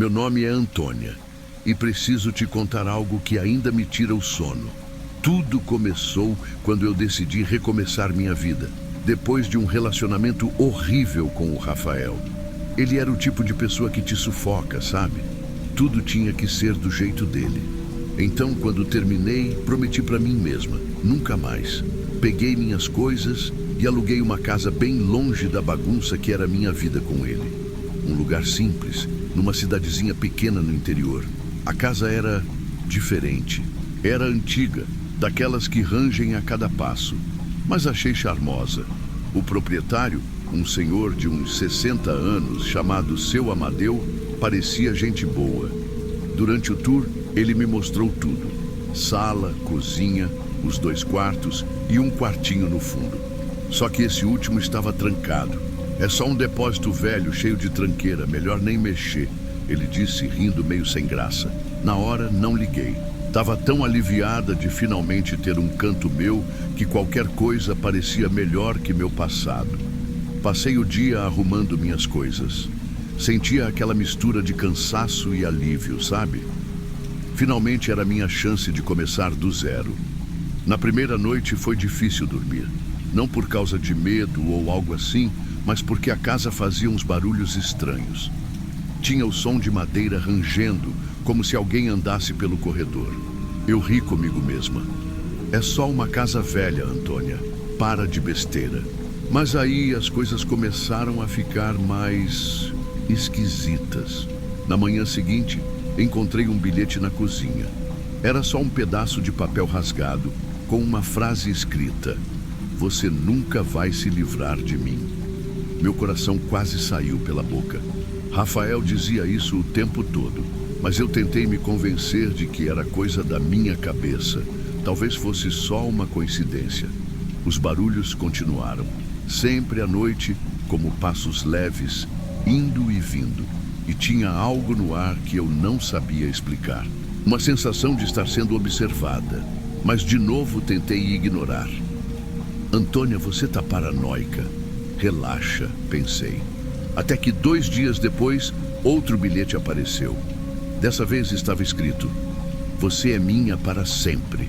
Meu nome é Antônia e preciso te contar algo que ainda me tira o sono. Tudo começou quando eu decidi recomeçar minha vida, depois de um relacionamento horrível com o Rafael. Ele era o tipo de pessoa que te sufoca, sabe? Tudo tinha que ser do jeito dele. Então, quando terminei, prometi para mim mesma, nunca mais. Peguei minhas coisas e aluguei uma casa bem longe da bagunça que era minha vida com ele. Um lugar simples, numa cidadezinha pequena no interior. A casa era diferente. Era antiga, daquelas que rangem a cada passo. Mas achei charmosa. O proprietário, um senhor de uns 60 anos, chamado Seu Amadeu, parecia gente boa. Durante o tour, ele me mostrou tudo. Sala, cozinha, os 2 quartos e um quartinho no fundo. Só que esse último estava trancado. É só um depósito velho, cheio de tranqueira, melhor nem mexer, ele disse, rindo meio sem graça. Na hora, não liguei. Tava tão aliviada de finalmente ter um canto meu que qualquer coisa parecia melhor que meu passado. Passei o dia arrumando minhas coisas. Sentia aquela mistura de cansaço e alívio, sabe? Finalmente era minha chance de começar do zero. Na primeira noite foi difícil dormir. Não por causa de medo ou algo assim, mas porque a casa fazia uns barulhos estranhos. Tinha o som de madeira rangendo, como se alguém andasse pelo corredor. Eu ri comigo mesma. É só uma casa velha, Antônia. Para de besteira. Mas aí as coisas começaram a ficar mais esquisitas. Na manhã seguinte, encontrei um bilhete na cozinha. Era só um pedaço de papel rasgado, com uma frase escrita: "Você nunca vai se livrar de mim." Meu coração quase saiu pela boca. Rafael dizia isso o tempo todo, mas eu tentei me convencer de que era coisa da minha cabeça. Talvez fosse só uma coincidência. Os barulhos continuaram, sempre à noite, como passos leves, indo e vindo. E tinha algo no ar que eu não sabia explicar. Uma sensação de estar sendo observada, mas de novo tentei ignorar. Antônia, você tá paranoica. Relaxa, pensei. Até que 2 dias depois, outro bilhete apareceu. Dessa vez estava escrito: "Você é minha para sempre."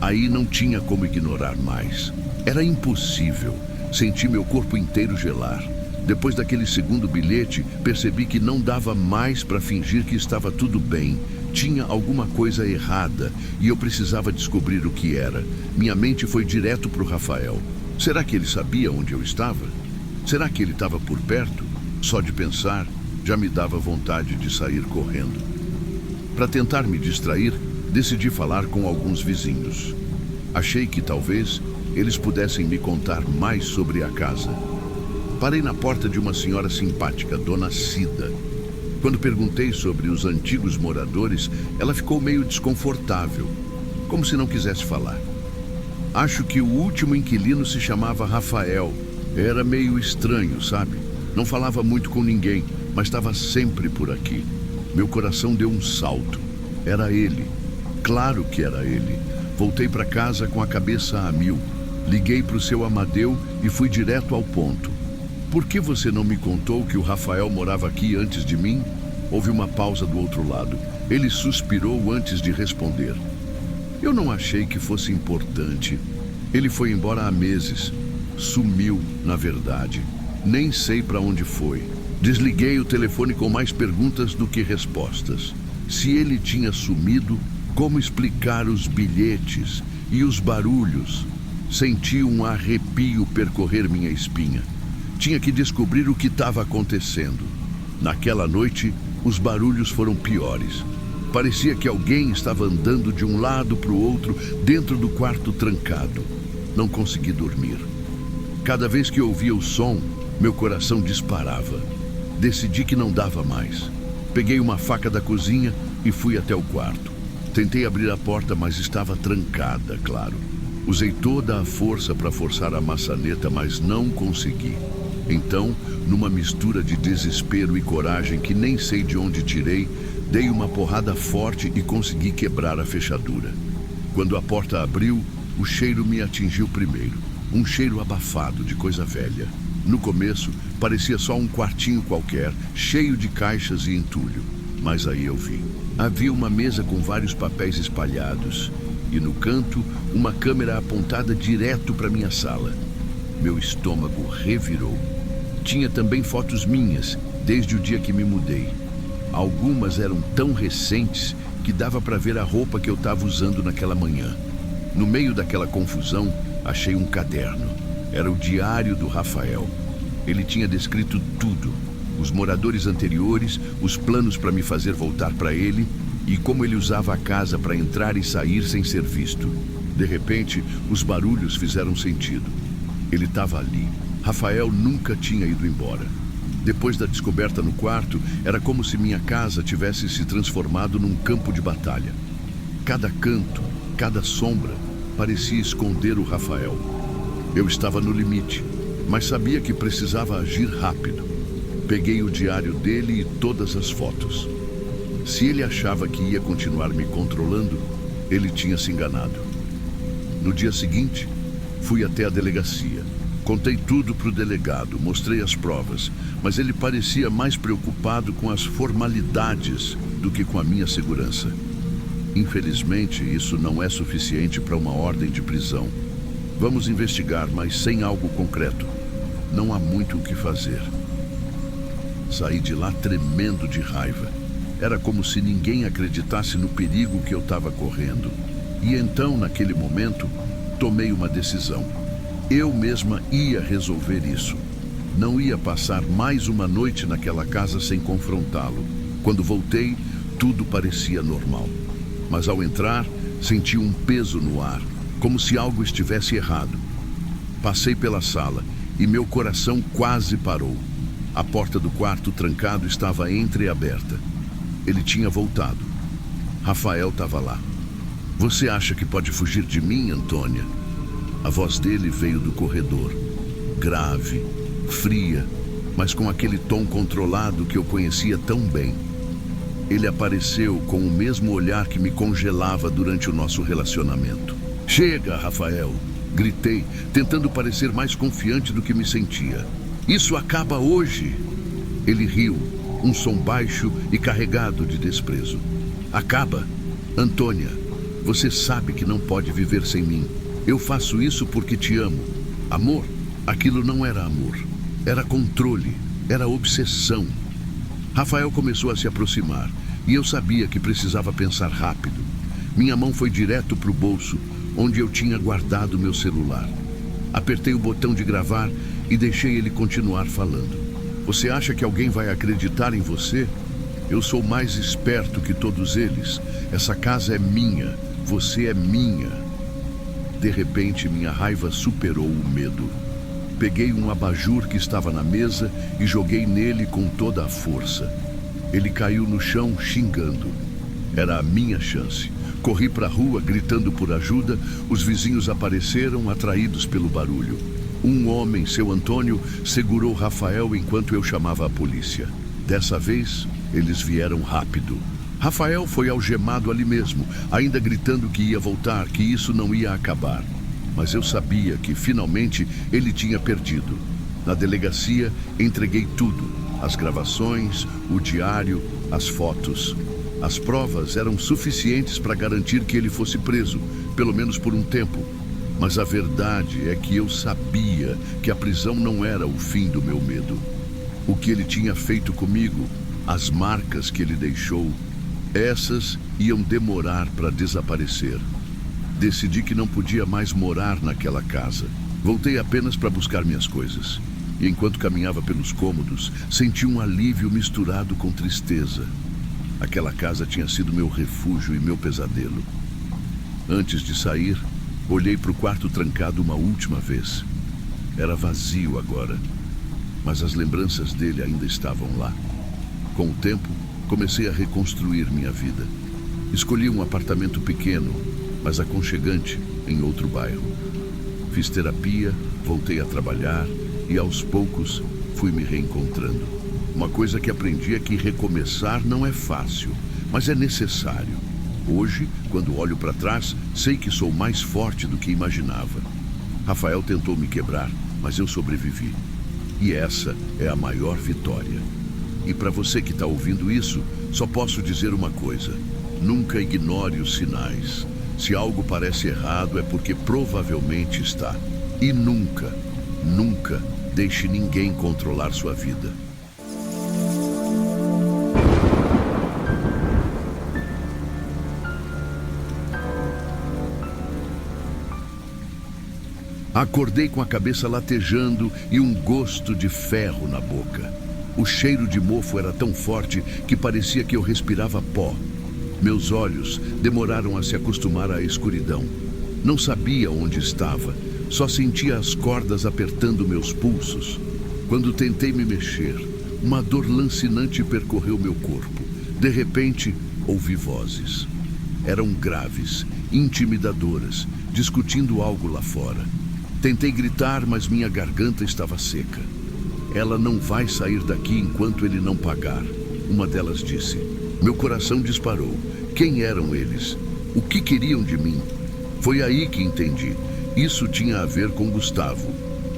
Aí não tinha como ignorar mais. Era impossível. Senti meu corpo inteiro gelar. Depois daquele segundo bilhete, percebi que não dava mais para fingir que estava tudo bem. Tinha alguma coisa errada e eu precisava descobrir o que era. Minha mente foi direto para o Rafael. Será que ele sabia onde eu estava? Será que ele estava por perto? Só de pensar, já me dava vontade de sair correndo. Para tentar me distrair, decidi falar com alguns vizinhos. Achei que talvez eles pudessem me contar mais sobre a casa. Parei na porta de uma senhora simpática, Dona Cida. Quando perguntei sobre os antigos moradores, ela ficou meio desconfortável, como se não quisesse falar. Acho que o último inquilino se chamava Rafael. Era meio estranho, sabe? Não falava muito com ninguém, mas estava sempre por aqui. Meu coração deu um salto. Era ele. Claro que era ele. Voltei para casa com a cabeça a mil. Liguei para o Seu Amadeu e fui direto ao ponto. "Por que você não me contou que o Rafael morava aqui antes de mim?" Houve uma pausa do outro lado. Ele suspirou antes de responder. "Eu não achei que fosse importante. Ele foi embora há meses. Sumiu, na verdade. Nem sei para onde foi." Desliguei o telefone com mais perguntas do que respostas. Se ele tinha sumido, como explicar os bilhetes e os barulhos? Senti um arrepio percorrer minha espinha. Tinha que descobrir o que estava acontecendo. Naquela noite, os barulhos foram piores. Parecia que alguém estava andando de um lado para o outro dentro do quarto trancado. Não consegui dormir. Cada vez que ouvia o som, meu coração disparava. Decidi que não dava mais. Peguei uma faca da cozinha e fui até o quarto. Tentei abrir a porta, mas estava trancada, claro. Usei toda a força para forçar a maçaneta, mas não consegui. Então, numa mistura de desespero e coragem que nem sei de onde tirei, dei uma porrada forte e consegui quebrar a fechadura. Quando a porta abriu, o cheiro me atingiu primeiro. Um cheiro abafado de coisa velha. No começo, parecia só um quartinho qualquer, cheio de caixas e entulho. Mas aí eu vi. Havia uma mesa com vários papéis espalhados e no canto uma câmera apontada direto para minha sala. Meu estômago revirou. Tinha também fotos minhas, desde o dia que me mudei. Algumas eram tão recentes que dava para ver a roupa que eu estava usando naquela manhã. No meio daquela confusão, achei um caderno. Era o diário do Rafael. Ele tinha descrito tudo. Os moradores anteriores, os planos para me fazer voltar para ele e como ele usava a casa para entrar e sair sem ser visto. De repente, os barulhos fizeram sentido. Ele estava ali. Rafael nunca tinha ido embora. Depois da descoberta no quarto, era como se minha casa tivesse se transformado num campo de batalha. Cada canto, cada sombra, parecia esconder o Rafael. Eu estava no limite, mas sabia que precisava agir rápido. Peguei o diário dele e todas as fotos. Se ele achava que ia continuar me controlando, ele tinha se enganado. No dia seguinte, fui até a delegacia. Contei tudo para o delegado, mostrei as provas, mas ele parecia mais preocupado com as formalidades do que com a minha segurança. Infelizmente, isso não é suficiente para uma ordem de prisão. Vamos investigar, mas sem algo concreto. Não há muito o que fazer. Saí de lá tremendo de raiva. Era como se ninguém acreditasse no perigo que eu estava correndo. E então, naquele momento, tomei uma decisão. Eu mesma ia resolver isso. Não ia passar mais uma noite naquela casa sem confrontá-lo. Quando voltei, tudo parecia normal. Mas ao entrar, senti um peso no ar, como se algo estivesse errado. Passei pela sala e meu coração quase parou. A porta do quarto trancado estava entreaberta. Ele tinha voltado. Rafael estava lá. Você acha que pode fugir de mim, Antônia? A voz dele veio do corredor. Grave, fria, mas com aquele tom controlado que eu conhecia tão bem. Ele apareceu com o mesmo olhar que me congelava durante o nosso relacionamento. Chega, Rafael! Gritei, tentando parecer mais confiante do que me sentia. Isso acaba hoje! Ele riu, um som baixo e carregado de desprezo. Acaba? Antônia, você sabe que não pode viver sem mim. Eu faço isso porque te amo. Amor? Aquilo não era amor. Era controle, era obsessão. Rafael começou a se aproximar e eu sabia que precisava pensar rápido. Minha mão foi direto para o bolso, onde eu tinha guardado meu celular. Apertei o botão de gravar e deixei ele continuar falando. Você acha que alguém vai acreditar em você? Eu sou mais esperto que todos eles. Essa casa é minha, você é minha. De repente, minha raiva superou o medo. Peguei um abajur que estava na mesa e joguei nele com toda a força. Ele caiu no chão xingando. Era a minha chance. Corri para a rua gritando por ajuda. Os vizinhos apareceram, atraídos pelo barulho. Um homem, seu Antônio, segurou Rafael enquanto eu chamava a polícia. Dessa vez, eles vieram rápido. Rafael foi algemado ali mesmo, ainda gritando que ia voltar, que isso não ia acabar. Mas eu sabia que, finalmente, ele tinha perdido. Na delegacia, entreguei tudo. As gravações, o diário, as fotos. As provas eram suficientes para garantir que ele fosse preso, pelo menos por um tempo. Mas a verdade é que eu sabia que a prisão não era o fim do meu medo. O que ele tinha feito comigo, as marcas que ele deixou, essas iam demorar para desaparecer. Decidi que não podia mais morar naquela casa. Voltei apenas para buscar minhas coisas. E enquanto caminhava pelos cômodos, senti um alívio misturado com tristeza. Aquela casa tinha sido meu refúgio e meu pesadelo. Antes de sair, olhei para o quarto trancado uma última vez. Era vazio agora, mas as lembranças dele ainda estavam lá. Com o tempo, comecei a reconstruir minha vida. Escolhi um apartamento pequeno, mas aconchegante, em outro bairro. Fiz terapia, voltei a trabalhar e, aos poucos, fui me reencontrando. Uma coisa que aprendi é que recomeçar não é fácil, mas é necessário. Hoje, quando olho para trás, sei que sou mais forte do que imaginava. Rafael tentou me quebrar, mas eu sobrevivi. E essa é a maior vitória. E para você que está ouvindo isso, só posso dizer uma coisa: nunca ignore os sinais. Se algo parece errado, é porque provavelmente está. E nunca, nunca deixe ninguém controlar sua vida. Acordei com a cabeça latejando e um gosto de ferro na boca. O cheiro de mofo era tão forte que parecia que eu respirava pó. Meus olhos demoraram a se acostumar à escuridão. Não sabia onde estava, só sentia as cordas apertando meus pulsos. Quando tentei me mexer, uma dor lancinante percorreu meu corpo. De repente, ouvi vozes. Eram graves, intimidadoras, discutindo algo lá fora. Tentei gritar, mas minha garganta estava seca. Ela não vai sair daqui enquanto ele não pagar, uma delas disse. Meu coração disparou. Quem eram eles? O que queriam de mim? Foi aí que entendi. Isso tinha a ver com Gustavo.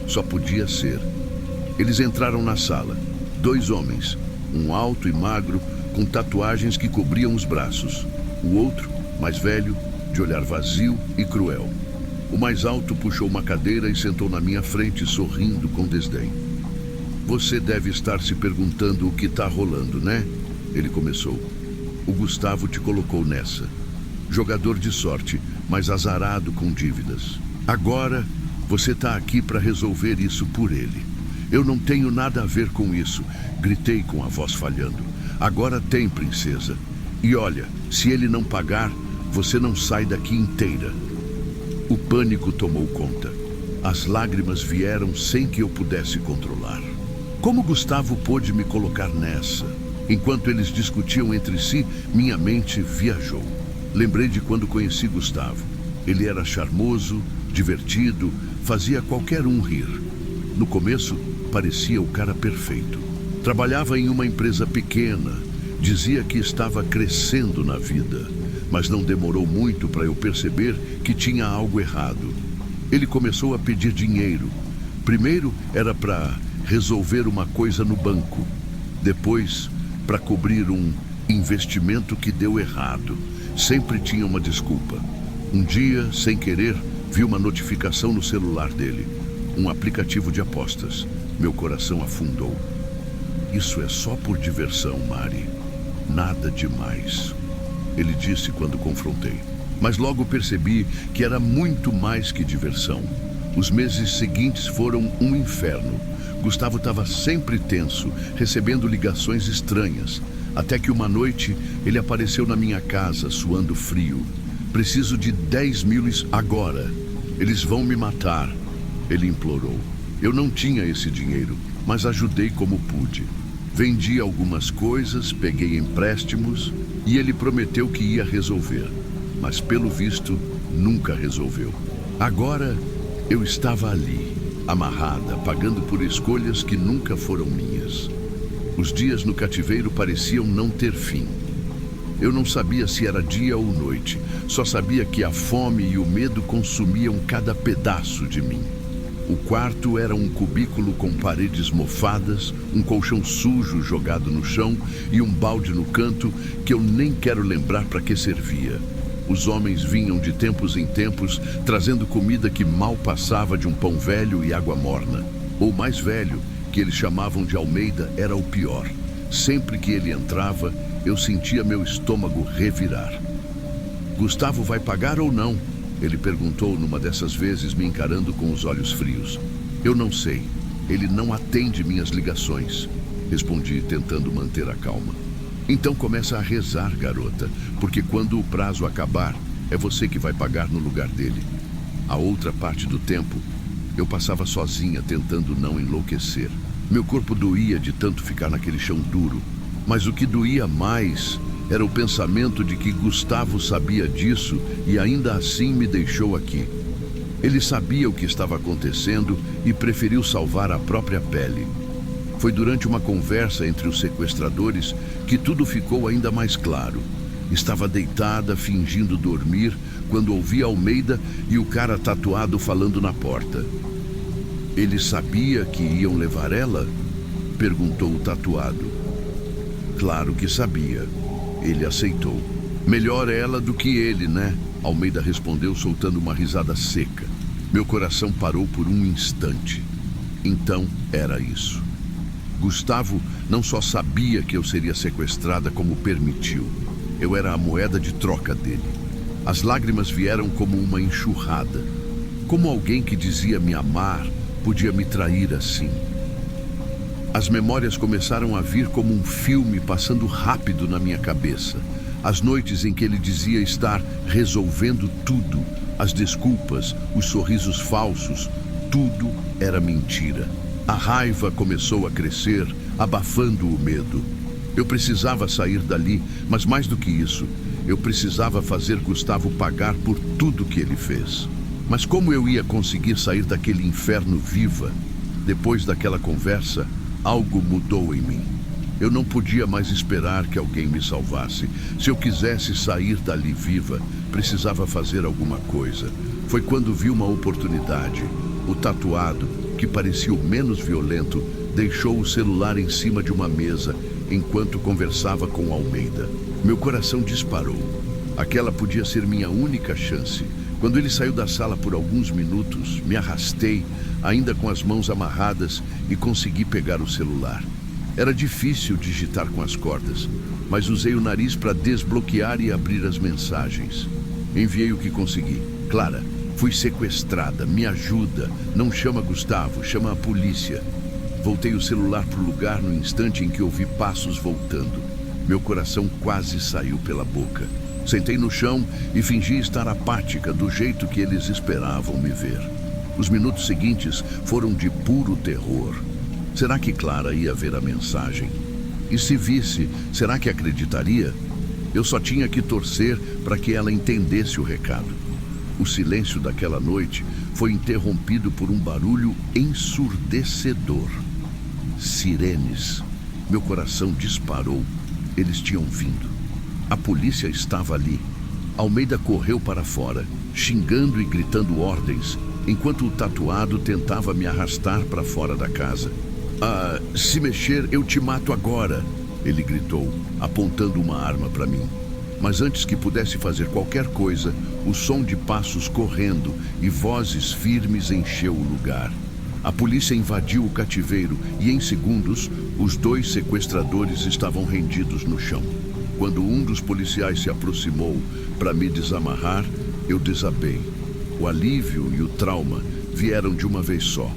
Só podia ser. Eles entraram na sala. 2 homens, um alto e magro, com tatuagens que cobriam os braços. O outro, mais velho, de olhar vazio e cruel. O mais alto puxou uma cadeira e sentou na minha frente, sorrindo com desdém. Você deve estar se perguntando o que está rolando, né? Ele começou. O Gustavo te colocou nessa. Jogador de sorte, mas azarado com dívidas. Agora, você está aqui para resolver isso por ele. Eu não tenho nada a ver com isso, gritei com a voz falhando. Agora tem, princesa. E olha, se ele não pagar, você não sai daqui inteira. O pânico tomou conta. As lágrimas vieram sem que eu pudesse controlar. Como Gustavo pôde me colocar nessa? Enquanto eles discutiam entre si, minha mente viajou. Lembrei de quando conheci Gustavo. Ele era charmoso, divertido, fazia qualquer um rir. No começo, parecia o cara perfeito. Trabalhava em uma empresa pequena, dizia que estava crescendo na vida, mas não demorou muito para eu perceber que tinha algo errado. Ele começou a pedir dinheiro. Primeiro era para resolver uma coisa no banco. Depois, para cobrir um investimento que deu errado. Sempre tinha uma desculpa. Um dia, sem querer, vi uma notificação no celular dele. Um aplicativo de apostas. Meu coração afundou. Isso é só por diversão, Mari. Nada demais. Ele disse quando confrontei. Mas logo percebi que era muito mais que diversão. Os meses seguintes foram um inferno. Gustavo estava sempre tenso, recebendo ligações estranhas. Até que uma noite, ele apareceu na minha casa, suando frio. Preciso de 10 mil agora. Eles vão me matar, ele implorou. Eu não tinha esse dinheiro, mas ajudei como pude. Vendi algumas coisas, peguei empréstimos e ele prometeu que ia resolver. Mas pelo visto, nunca resolveu. Agora, eu estava ali, amarrada, pagando por escolhas que nunca foram minhas. Os dias no cativeiro pareciam não ter fim. Eu não sabia se era dia ou noite, só sabia que a fome e o medo consumiam cada pedaço de mim. O quarto era um cubículo com paredes mofadas, um colchão sujo jogado no chão e um balde no canto que eu nem quero lembrar para que servia. Os homens vinham de tempos em tempos, trazendo comida que mal passava de um pão velho e água morna. O mais velho, que eles chamavam de Almeida, era o pior. Sempre que ele entrava, eu sentia meu estômago revirar. Gustavo vai pagar ou não? Ele perguntou numa dessas vezes, me encarando com os olhos frios. Eu não sei. Ele não atende minhas ligações, respondi, tentando manter a calma. Então começa a rezar, garota, porque quando o prazo acabar, é você que vai pagar no lugar dele. A outra parte do tempo, eu passava sozinha, tentando não enlouquecer. Meu corpo doía de tanto ficar naquele chão duro, mas o que doía mais era o pensamento de que Gustavo sabia disso e ainda assim me deixou aqui. Ele sabia o que estava acontecendo e preferiu salvar a própria pele. Foi durante uma conversa entre os sequestradores que tudo ficou ainda mais claro. Estava deitada, fingindo dormir, quando ouvi Almeida e o cara tatuado falando na porta. Ele sabia que iam levar ela? Perguntou o tatuado. Claro que sabia. Ele aceitou. Melhor ela do que ele, né? Almeida respondeu soltando uma risada seca. Meu coração parou por um instante. Então era isso. Gustavo não só sabia que eu seria sequestrada como permitiu. Eu era a moeda de troca dele. As lágrimas vieram como uma enxurrada. Como alguém que dizia me amar podia me trair assim? As memórias começaram a vir como um filme passando rápido na minha cabeça. As noites em que ele dizia estar resolvendo tudo, as desculpas, os sorrisos falsos, tudo era mentira. A raiva começou a crescer, abafando o medo. Eu precisava sair dali, mas mais do que isso, eu precisava fazer Gustavo pagar por tudo que ele fez. Mas como eu ia conseguir sair daquele inferno viva? Depois daquela conversa, algo mudou em mim. Eu não podia mais esperar que alguém me salvasse. Se eu quisesse sair dali viva, precisava fazer alguma coisa. Foi quando vi uma oportunidade. O tatuado, que parecia o menos violento, deixou o celular em cima de uma mesa enquanto conversava com Almeida. Meu coração disparou. Aquela podia ser minha única chance. Quando ele saiu da sala por alguns minutos, me arrastei, ainda com as mãos amarradas, e consegui pegar o celular. Era difícil digitar com as cordas, mas usei o nariz para desbloquear e abrir as mensagens. Enviei o que consegui. Clara, fui sequestrada, me ajuda. Não chama Gustavo, chama a polícia. Voltei o celular para o lugar no instante em que ouvi passos voltando. Meu coração quase saiu pela boca. Sentei no chão e fingi estar apática do jeito que eles esperavam me ver. Os minutos seguintes foram de puro terror. Será que Clara ia ver a mensagem? E se visse, será que acreditaria? Eu só tinha que torcer para que ela entendesse o recado. O silêncio daquela noite foi interrompido por um barulho ensurdecedor. Sirenes. Meu coração disparou. Eles tinham vindo. A polícia estava ali. Almeida correu para fora, xingando e gritando ordens, enquanto o tatuado tentava me arrastar para fora da casa. Se mexer, eu te mato agora, ele gritou, apontando uma arma para mim. Mas antes que pudesse fazer qualquer coisa, o som de passos correndo e vozes firmes encheu o lugar. A polícia invadiu o cativeiro e, em segundos, os 2 sequestradores estavam rendidos no chão. Quando um dos policiais se aproximou para me desamarrar, eu desabei. O alívio e o trauma vieram de uma vez só.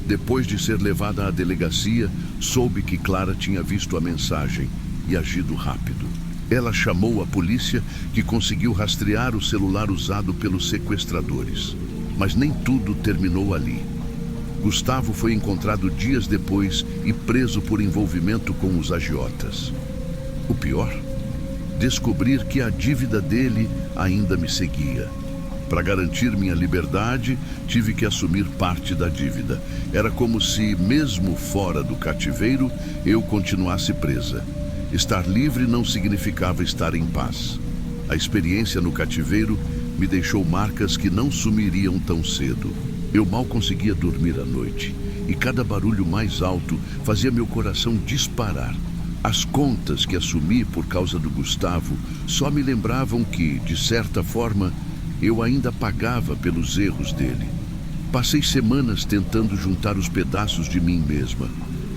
Depois de ser levada à delegacia, soube que Clara tinha visto a mensagem e agido rápido. Ela chamou a polícia, que conseguiu rastrear o celular usado pelos sequestradores. Mas nem tudo terminou ali. Gustavo foi encontrado dias depois e preso por envolvimento com os agiotas. O pior? Descobrir que a dívida dele ainda me seguia. Para garantir minha liberdade, tive que assumir parte da dívida. Era como se, mesmo fora do cativeiro, eu continuasse presa. Estar livre não significava estar em paz. A experiência no cativeiro me deixou marcas que não sumiriam tão cedo. Eu mal conseguia dormir à noite, e cada barulho mais alto fazia meu coração disparar. As contas que assumi por causa do Gustavo só me lembravam que, de certa forma, eu ainda pagava pelos erros dele. Passei semanas tentando juntar os pedaços de mim mesma.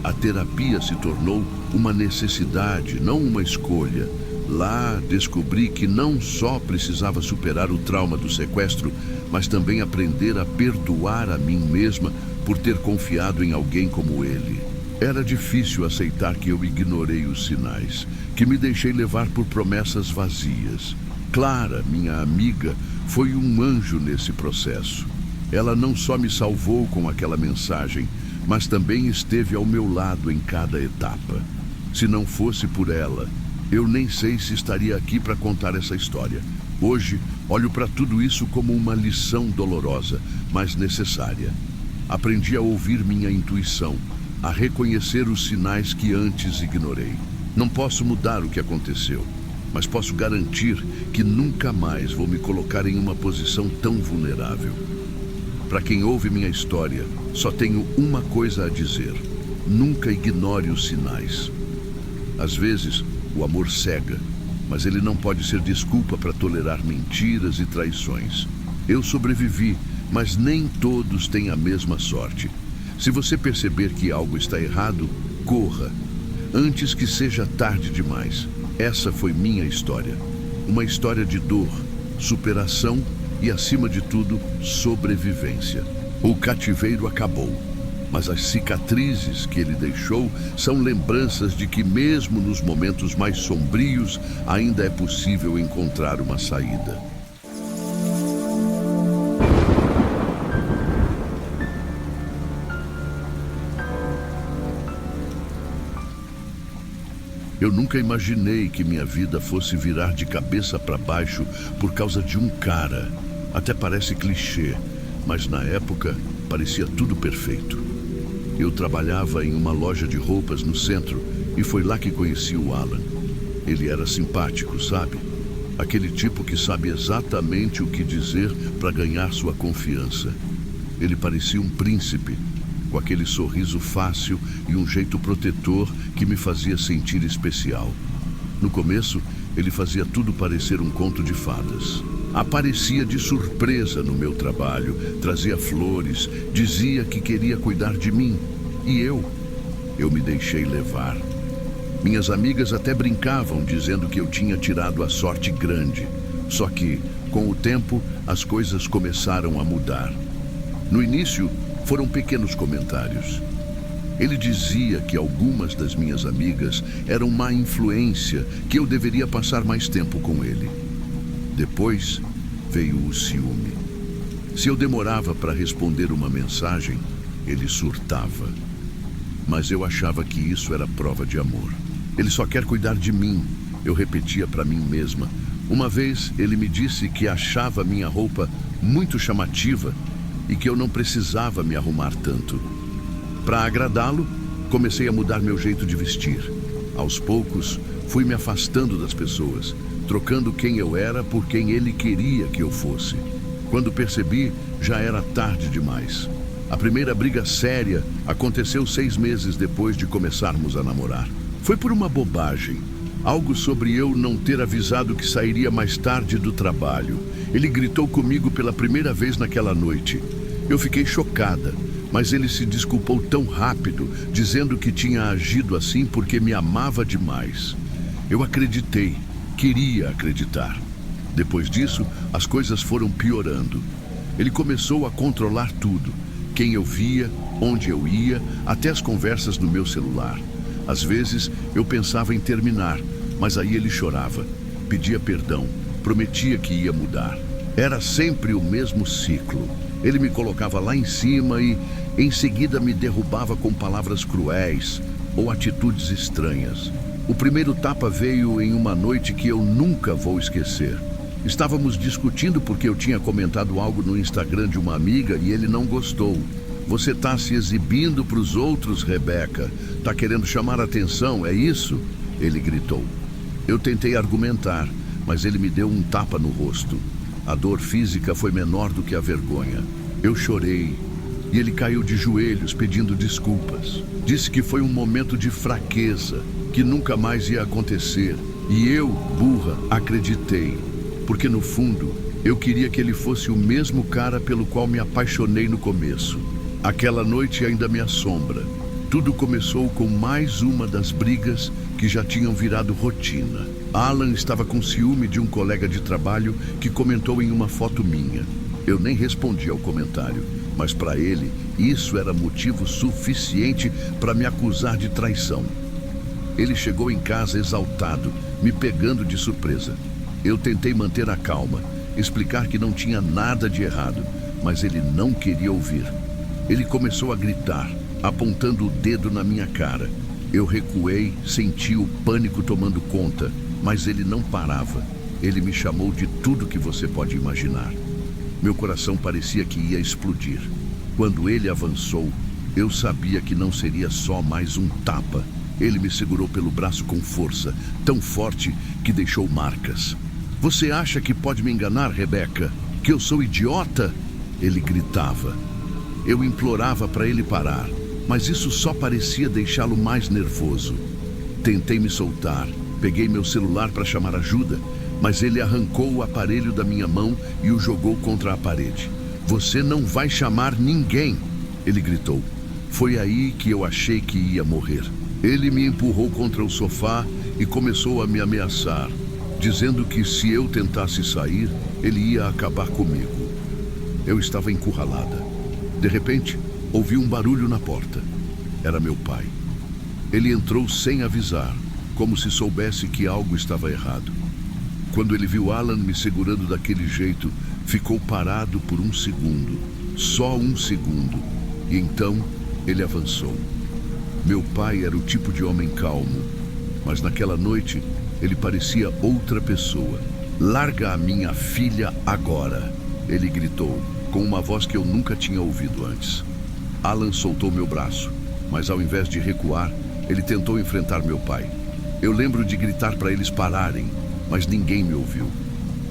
A terapia se tornou uma necessidade, não uma escolha. Lá descobri que não só precisava superar o trauma do sequestro, mas também aprender a perdoar a mim mesma por ter confiado em alguém como ele. Era difícil aceitar que eu ignorei os sinais, que me deixei levar por promessas vazias. Clara, minha amiga, foi um anjo nesse processo. Ela não só me salvou com aquela mensagem, mas também esteve ao meu lado em cada etapa. Se não fosse por ela, eu nem sei se estaria aqui para contar essa história. Hoje, olho para tudo isso como uma lição dolorosa, mas necessária. Aprendi a ouvir minha intuição, a reconhecer os sinais que antes ignorei. Não posso mudar o que aconteceu, mas posso garantir que nunca mais vou me colocar em uma posição tão vulnerável. Para quem ouve minha história, só tenho uma coisa a dizer: nunca ignore os sinais. Às vezes, o amor cega, mas ele não pode ser desculpa para tolerar mentiras e traições. Eu sobrevivi, mas nem todos têm a mesma sorte. Se você perceber que algo está errado, corra, antes que seja tarde demais. Essa foi minha história. Uma história de dor, superação e, acima de tudo, sobrevivência. O cativeiro acabou, mas as cicatrizes que ele deixou são lembranças de que, mesmo nos momentos mais sombrios, ainda é possível encontrar uma saída. Eu nunca imaginei que minha vida fosse virar de cabeça para baixo por causa de um cara. Até parece clichê, mas na época parecia tudo perfeito. Eu trabalhava em uma loja de roupas no centro e foi lá que conheci o Alan. Ele era simpático, sabe? Aquele tipo que sabe exatamente o que dizer para ganhar sua confiança. Ele parecia um príncipe, com aquele sorriso fácil e um jeito protetor que me fazia sentir especial. No começo, ele fazia tudo parecer um conto de fadas. Aparecia de surpresa no meu trabalho, trazia flores, dizia que queria cuidar de mim. E eu me deixei levar. Minhas amigas até brincavam, dizendo que eu tinha tirado a sorte grande. Só que, com o tempo, as coisas começaram a mudar. No início, foram pequenos comentários. Ele dizia que algumas das minhas amigas eram má influência, que eu deveria passar mais tempo com ele. Depois veio o ciúme. Se eu demorava para responder uma mensagem, ele surtava. Mas eu achava que isso era prova de amor. Ele só quer cuidar de mim, eu repetia para mim mesma. Uma vez ele me disse que achava minha roupa muito chamativa e que eu não precisava me arrumar tanto. Para agradá-lo, comecei a mudar meu jeito de vestir. Aos poucos, fui me afastando das pessoas, trocando quem eu era por quem ele queria que eu fosse. Quando percebi, já era tarde demais. A primeira briga séria aconteceu 6 meses depois de começarmos a namorar. Foi por uma bobagem. Algo sobre eu não ter avisado que sairia mais tarde do trabalho. Ele gritou comigo pela primeira vez naquela noite. Eu fiquei chocada, mas ele se desculpou tão rápido, dizendo que tinha agido assim porque me amava demais. Eu acreditei, queria acreditar. Depois disso, as coisas foram piorando. Ele começou a controlar tudo. Quem eu via, onde eu ia, até as conversas no meu celular. Às vezes, eu pensava em terminar, mas aí ele chorava, pedia perdão, prometia que ia mudar. Era sempre o mesmo ciclo. Ele me colocava lá em cima e, em seguida, me derrubava com palavras cruéis ou atitudes estranhas. O primeiro tapa veio em uma noite que eu nunca vou esquecer. Estávamos discutindo porque eu tinha comentado algo no Instagram de uma amiga e ele não gostou. Você está se exibindo para os outros, Rebeca. Está querendo chamar a atenção, é isso? Ele gritou. Eu tentei argumentar, mas ele me deu um tapa no rosto. A dor física foi menor do que a vergonha. Eu chorei e ele caiu de joelhos pedindo desculpas. Disse que foi um momento de fraqueza, que nunca mais ia acontecer. E eu, burra, acreditei. Porque no fundo, eu queria que ele fosse o mesmo cara pelo qual me apaixonei no começo. Aquela noite ainda me assombra. Tudo começou com mais uma das brigas que já tinham virado rotina. Alan estava com ciúme de um colega de trabalho que comentou em uma foto minha. Eu nem respondi ao comentário, mas para ele isso era motivo suficiente para me acusar de traição. Ele chegou em casa exaltado, me pegando de surpresa. Eu tentei manter a calma, explicar que não tinha nada de errado, mas ele não queria ouvir. Ele começou a gritar, apontando o dedo na minha cara. Eu recuei, senti o pânico tomando conta, mas ele não parava. Ele me chamou de tudo que você pode imaginar. Meu coração parecia que ia explodir. Quando ele avançou, eu sabia que não seria só mais um tapa. Ele me segurou pelo braço com força, tão forte que deixou marcas. Você acha que pode me enganar, Rebeca? Que eu sou idiota? Ele gritava. Eu implorava para ele parar, mas isso só parecia deixá-lo mais nervoso. Tentei me soltar, peguei meu celular para chamar ajuda, mas ele arrancou o aparelho da minha mão e o jogou contra a parede. "Você não vai chamar ninguém!" ele gritou. Foi aí que eu achei que ia morrer. Ele me empurrou contra o sofá e começou a me ameaçar, dizendo que se eu tentasse sair, ele ia acabar comigo. Eu estava encurralada. De repente, ouvi um barulho na porta. Era meu pai. Ele entrou sem avisar, como se soubesse que algo estava errado. Quando ele viu Alan me segurando daquele jeito, ficou parado por um segundo, só um segundo, e então ele avançou. Meu pai era o tipo de homem calmo, mas naquela noite ele parecia outra pessoa. "Larga a minha filha agora!" ele gritou, com uma voz que eu nunca tinha ouvido antes. Alan soltou meu braço, mas ao invés de recuar, ele tentou enfrentar meu pai. Eu lembro de gritar para eles pararem, mas ninguém me ouviu.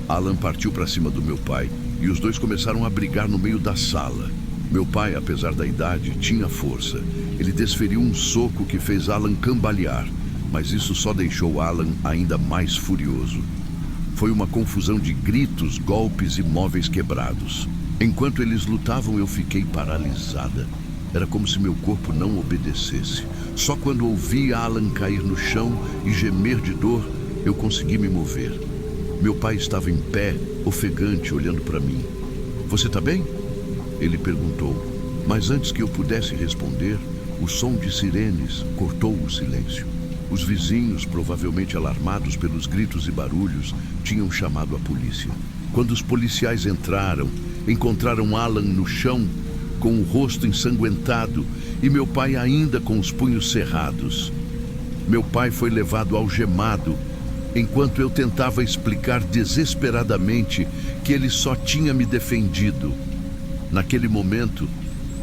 Alan partiu para cima do meu pai e os dois começaram a brigar no meio da sala. Meu pai, apesar da idade, tinha força. Ele desferiu um soco que fez Alan cambalear, mas isso só deixou Alan ainda mais furioso. Foi uma confusão de gritos, golpes e móveis quebrados. Enquanto eles lutavam, eu fiquei paralisada. Era como se meu corpo não obedecesse. Só quando ouvi Alan cair no chão e gemer de dor, eu consegui me mover. Meu pai estava em pé, ofegante, olhando para mim. "Você tá bem?" ele perguntou. Mas antes que eu pudesse responder, o som de sirenes cortou o silêncio. Os vizinhos, provavelmente alarmados pelos gritos e barulhos, tinham chamado a polícia. Quando os policiais encontraram Alan no chão, com o rosto ensanguentado, e meu pai ainda com os punhos cerrados. Meu pai foi levado algemado, enquanto eu tentava explicar desesperadamente que ele só tinha me defendido. Naquele momento,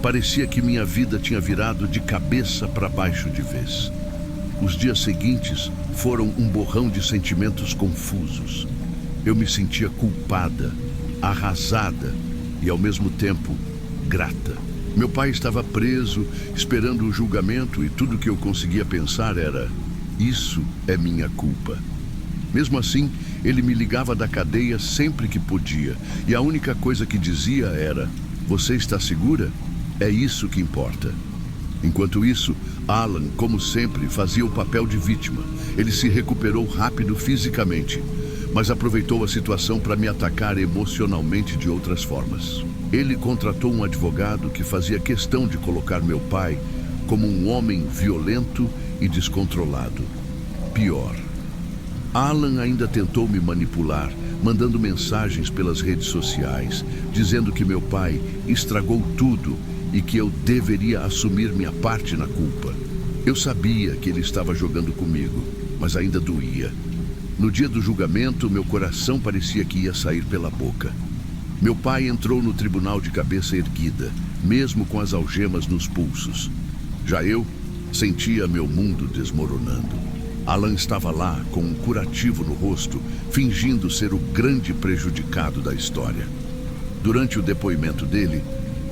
parecia que minha vida tinha virado de cabeça para baixo de vez. Os dias seguintes foram um borrão de sentimentos confusos. Eu me sentia culpada, arrasada e, ao mesmo tempo, grata. Meu pai estava preso, esperando o julgamento, e tudo que eu conseguia pensar era: isso é minha culpa. Mesmo assim, ele me ligava da cadeia sempre que podia, e a única coisa que dizia era: "Você está segura? É isso que importa." Enquanto isso, Alan, como sempre, fazia o papel de vítima. Ele se recuperou rápido fisicamente, mas aproveitou a situação para me atacar emocionalmente de outras formas. Ele contratou um advogado que fazia questão de colocar meu pai como um homem violento e descontrolado. Pior, Alan ainda tentou me manipular, mandando mensagens pelas redes sociais, dizendo que meu pai estragou tudo e que eu deveria assumir minha parte na culpa. Eu sabia que ele estava jogando comigo, mas ainda doía. No dia do julgamento, meu coração parecia que ia sair pela boca. Meu pai entrou no tribunal de cabeça erguida, mesmo com as algemas nos pulsos. Já eu sentia meu mundo desmoronando. Alan estava lá, com um curativo no rosto, fingindo ser o grande prejudicado da história. Durante o depoimento dele,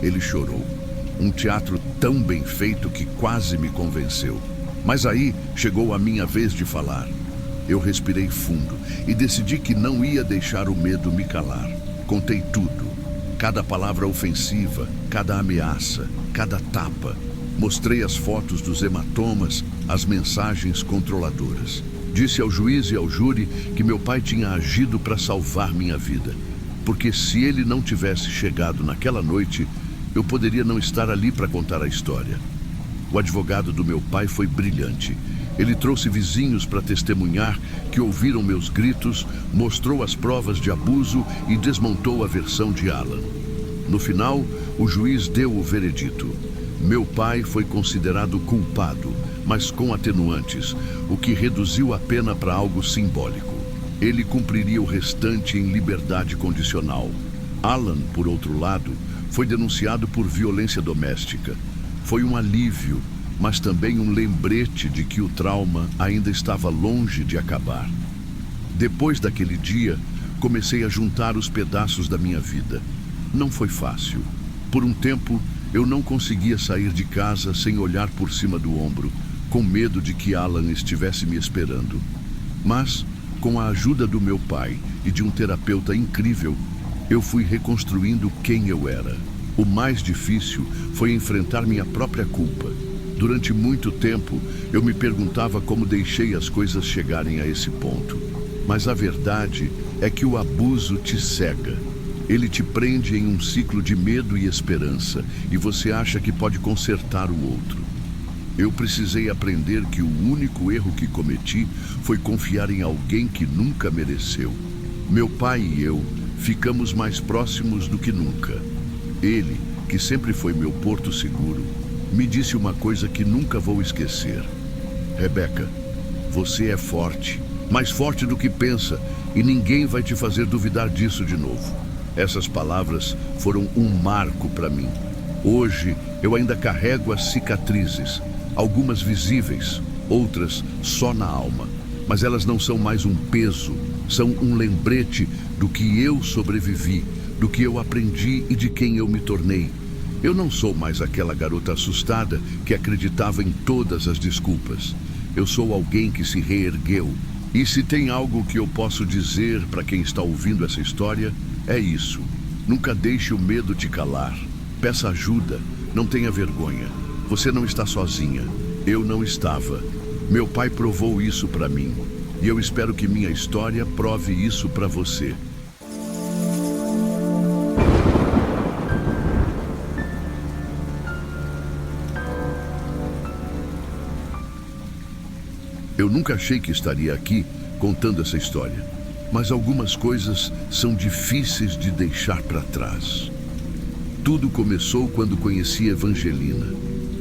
ele chorou. Um teatro tão bem feito que quase me convenceu. Mas aí chegou a minha vez de falar. Eu respirei fundo e decidi que não ia deixar o medo me calar. Contei tudo. Cada palavra ofensiva, cada ameaça, cada tapa. Mostrei as fotos dos hematomas, as mensagens controladoras. Disse ao juiz e ao júri que meu pai tinha agido para salvar minha vida. Porque se ele não tivesse chegado naquela noite, eu poderia não estar ali para contar a história. O advogado do meu pai foi brilhante. Ele trouxe vizinhos para testemunhar que ouviram meus gritos, mostrou as provas de abuso e desmontou a versão de Alan. No final, o juiz deu o veredito. Meu pai foi considerado culpado, mas com atenuantes, o que reduziu a pena para algo simbólico. Ele cumpriria o restante em liberdade condicional. Alan, por outro lado, foi denunciado por violência doméstica. Foi um alívio, mas também um lembrete de que o trauma ainda estava longe de acabar. Depois daquele dia, comecei a juntar os pedaços da minha vida. Não foi fácil. Por um tempo, eu não conseguia sair de casa sem olhar por cima do ombro, com medo de que Alan estivesse me esperando. Mas, com a ajuda do meu pai e de um terapeuta incrível, eu fui reconstruindo quem eu era. O mais difícil foi enfrentar minha própria culpa. Durante muito tempo, eu me perguntava como deixei as coisas chegarem a esse ponto. Mas a verdade é que o abuso te cega. Ele te prende em um ciclo de medo e esperança, e você acha que pode consertar o outro. Eu precisei aprender que o único erro que cometi foi confiar em alguém que nunca mereceu. Meu pai e eu ficamos mais próximos do que nunca. Ele, que sempre foi meu porto seguro, me disse uma coisa que nunca vou esquecer. Rebeca, você é forte, mais forte do que pensa, e ninguém vai te fazer duvidar disso de novo. Essas palavras foram um marco para mim. Hoje eu ainda carrego as cicatrizes, algumas visíveis, outras só na alma. Mas elas não são mais um peso, são um lembrete do que eu sobrevivi, do que eu aprendi e de quem eu me tornei. Eu não sou mais aquela garota assustada que acreditava em todas as desculpas. Eu sou alguém que se reergueu. E se tem algo que eu posso dizer para quem está ouvindo essa história, é isso. Nunca deixe o medo te calar. Peça ajuda, não tenha vergonha. Você não está sozinha. Eu não estava. Meu pai provou isso para mim. E eu espero que minha história prove isso para você. Eu nunca achei que estaria aqui contando essa história, mas algumas coisas são difíceis de deixar para trás. Tudo começou quando conheci Evangelina.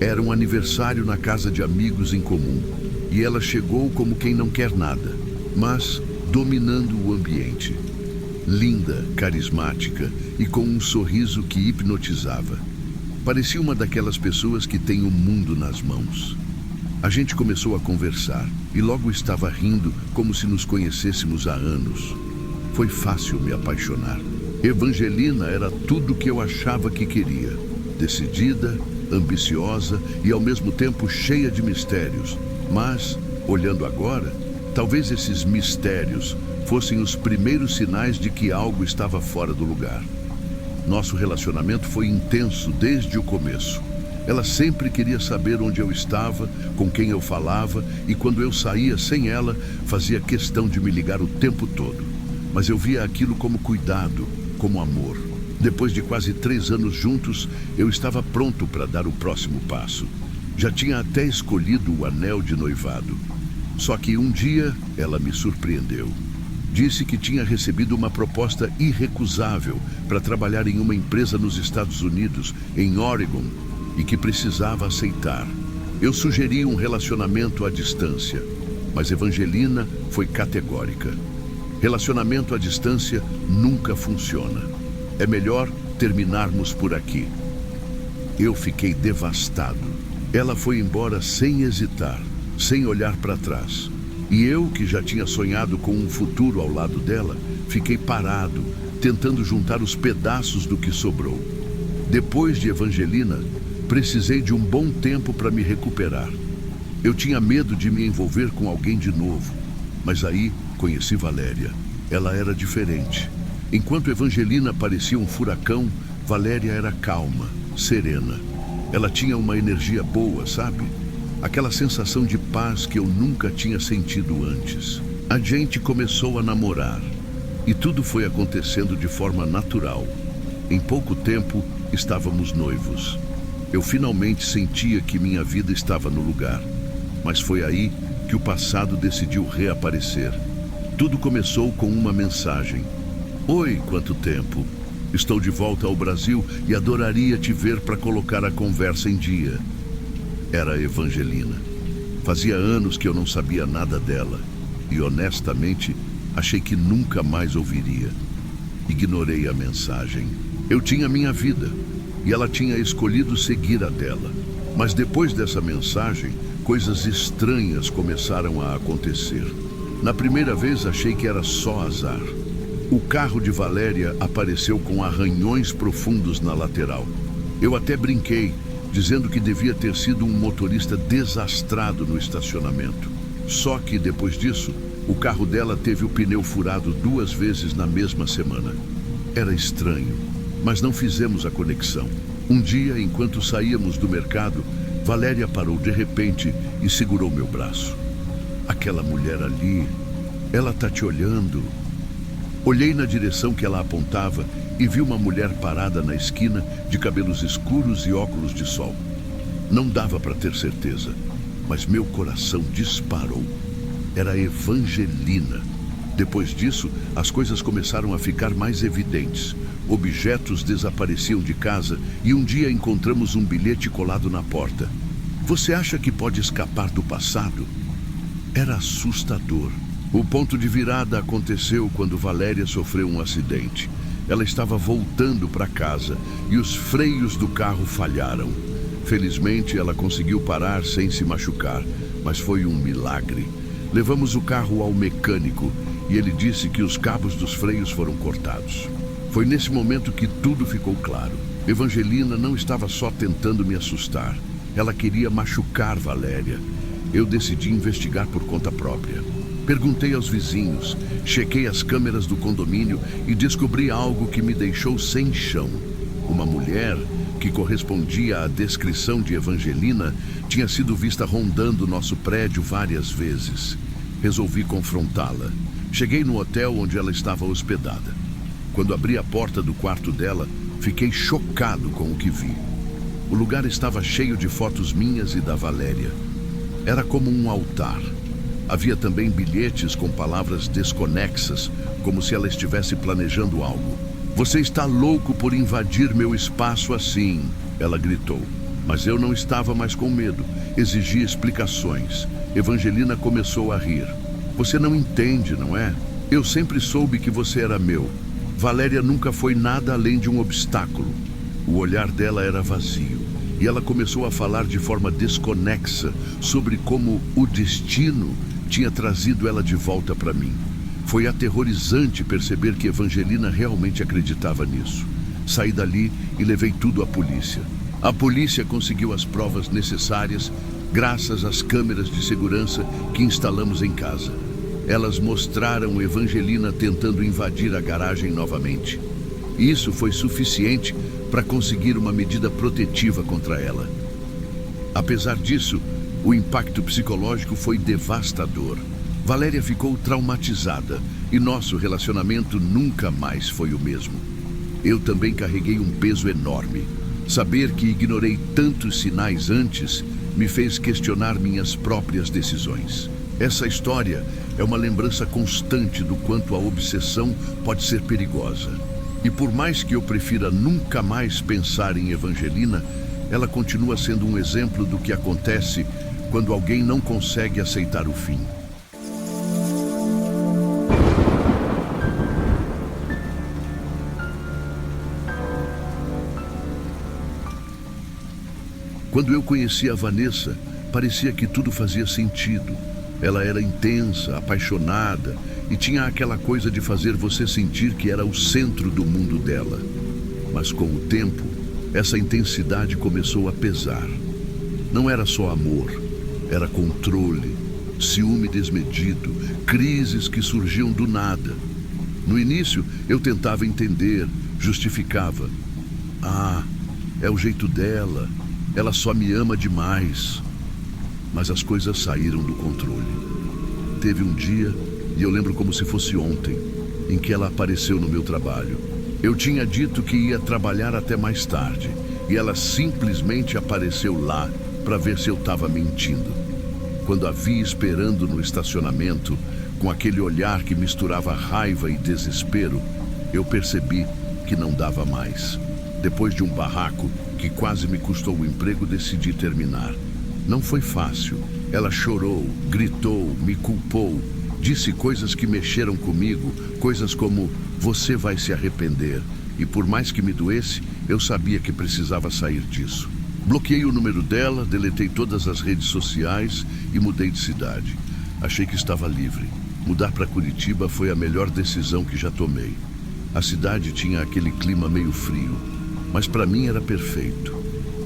Era um aniversário na casa de amigos em comum, e ela chegou como quem não quer nada, mas dominando o ambiente. Linda, carismática e com um sorriso que hipnotizava. Parecia uma daquelas pessoas que tem o mundo nas mãos. A gente começou a conversar e logo estava rindo como se nos conhecêssemos há anos. Foi fácil me apaixonar. Evangelina era tudo o que eu achava que queria. Decidida, ambiciosa e ao mesmo tempo cheia de mistérios. Mas, olhando agora, talvez esses mistérios fossem os primeiros sinais de que algo estava fora do lugar. Nosso relacionamento foi intenso desde o começo. Ela sempre queria saber onde eu estava, com quem eu falava, e quando eu saía sem ela, fazia questão de me ligar o tempo todo. Mas eu via aquilo como cuidado, como amor. Depois de quase 3 anos juntos, eu estava pronto para dar o próximo passo. Já tinha até escolhido o anel de noivado. Só que um dia, ela me surpreendeu. Disse que tinha recebido uma proposta irrecusável para trabalhar em uma empresa nos Estados Unidos, em Oregon, e que precisava aceitar. Eu sugeri um relacionamento à distância, mas Evangelina foi categórica. Relacionamento à distância nunca funciona. É melhor terminarmos por aqui. Eu fiquei devastado. Ela foi embora sem hesitar, sem olhar para trás. E eu, que já tinha sonhado com um futuro ao lado dela, fiquei parado, tentando juntar os pedaços do que sobrou. Depois de Evangelina, precisei de um bom tempo para me recuperar. Eu tinha medo de me envolver com alguém de novo, mas aí conheci Valéria. Ela era diferente. Enquanto Evangelina parecia um furacão, Valéria era calma, serena. Ela tinha uma energia boa, sabe? Aquela sensação de paz que eu nunca tinha sentido antes. A gente começou a namorar e tudo foi acontecendo de forma natural. Em pouco tempo, estávamos noivos. Eu finalmente sentia que minha vida estava no lugar, mas foi aí que o passado decidiu reaparecer. Tudo começou com uma mensagem. Oi, quanto tempo? Estou de volta ao Brasil e adoraria te ver para colocar a conversa em dia. Era Evangelina. Fazia anos que eu não sabia nada dela e, honestamente, achei que nunca mais ouviria. Ignorei a mensagem. Eu tinha minha vida e ela tinha escolhido seguir a dela. Mas depois dessa mensagem, coisas estranhas começaram a acontecer. Na primeira vez achei que era só azar. O carro de Valéria apareceu com arranhões profundos na lateral. Eu até brinquei, dizendo que devia ter sido um motorista desastrado no estacionamento. Só que, depois disso, o carro dela teve o pneu furado 2 vezes na mesma semana. Era estranho, mas não fizemos a conexão. Um dia, enquanto saíamos do mercado, Valéria parou de repente e segurou meu braço. Aquela mulher ali, ela tá te olhando. Olhei na direção que ela apontava e vi uma mulher parada na esquina, de cabelos escuros e óculos de sol. Não dava para ter certeza, mas meu coração disparou. Era Evangelina. Depois disso, as coisas começaram a ficar mais evidentes. Objetos desapareciam de casa e um dia encontramos um bilhete colado na porta. Você acha que pode escapar do passado? Era assustador. O ponto de virada aconteceu quando Valéria sofreu um acidente. Ela estava voltando para casa e os freios do carro falharam. Felizmente, ela conseguiu parar sem se machucar, mas foi um milagre. Levamos o carro ao mecânico e ele disse que os cabos dos freios foram cortados. Foi nesse momento que tudo ficou claro. Evangelina não estava só tentando me assustar. Ela queria machucar Valéria. Eu decidi investigar por conta própria. Perguntei aos vizinhos, chequei as câmeras do condomínio e descobri algo que me deixou sem chão. Uma mulher, que correspondia à descrição de Evangelina, tinha sido vista rondando nosso prédio várias vezes. Resolvi confrontá-la. Cheguei no hotel onde ela estava hospedada. Quando abri a porta do quarto dela, fiquei chocado com o que vi. O lugar estava cheio de fotos minhas e da Valéria. Era como um altar. Havia também bilhetes com palavras desconexas, como se ela estivesse planejando algo. Você está louco por invadir meu espaço assim, ela gritou. Mas eu não estava mais com medo. Exigi explicações. Evangelina começou a rir. Você não entende, não é? Eu sempre soube que você era meu. Valéria nunca foi nada além de um obstáculo. O olhar dela era vazio. E ela começou a falar de forma desconexa sobre como o destino tinha trazido ela de volta para mim. Foi aterrorizante perceber que Evangelina realmente acreditava nisso. Saí dali e levei tudo à polícia. A polícia conseguiu as provas necessárias graças às câmeras de segurança que instalamos em casa. Elas mostraram Evangelina tentando invadir a garagem novamente. Isso foi suficiente para conseguir uma medida protetiva contra ela. Apesar disso, o impacto psicológico foi devastador. Valéria ficou traumatizada e nosso relacionamento nunca mais foi o mesmo. Eu também carreguei um peso enorme. Saber que ignorei tantos sinais antes me fez questionar minhas próprias decisões. Essa história é uma lembrança constante do quanto a obsessão pode ser perigosa. E por mais que eu prefira nunca mais pensar em Evangelina, ela continua sendo um exemplo do que acontece quando alguém não consegue aceitar o fim. Quando eu conheci a Vanessa, parecia que tudo fazia sentido. Ela era intensa, apaixonada e tinha aquela coisa de fazer você sentir que era o centro do mundo dela. Mas com o tempo, essa intensidade começou a pesar. Não era só amor, era controle, ciúme desmedido, crises que surgiam do nada. No início, eu tentava entender, justificava. Ah, é o jeito dela, ela só me ama demais. Mas as coisas saíram do controle. Teve um dia, e eu lembro como se fosse ontem, em que ela apareceu no meu trabalho. Eu tinha dito que ia trabalhar até mais tarde, e ela simplesmente apareceu lá para ver se eu estava mentindo. Quando a vi esperando no estacionamento, com aquele olhar que misturava raiva e desespero, eu percebi que não dava mais. Depois de um barraco que quase me custou o emprego, decidi terminar. Não foi fácil. Ela chorou, gritou, me culpou, disse coisas que mexeram comigo, coisas como "você vai se arrepender", e por mais que me doesse, eu sabia que precisava sair disso. Bloqueei o número dela, deletei todas as redes sociais e mudei de cidade. Achei que estava livre. Mudar para Curitiba foi a melhor decisão que já tomei. A cidade tinha aquele clima meio frio, mas para mim era perfeito.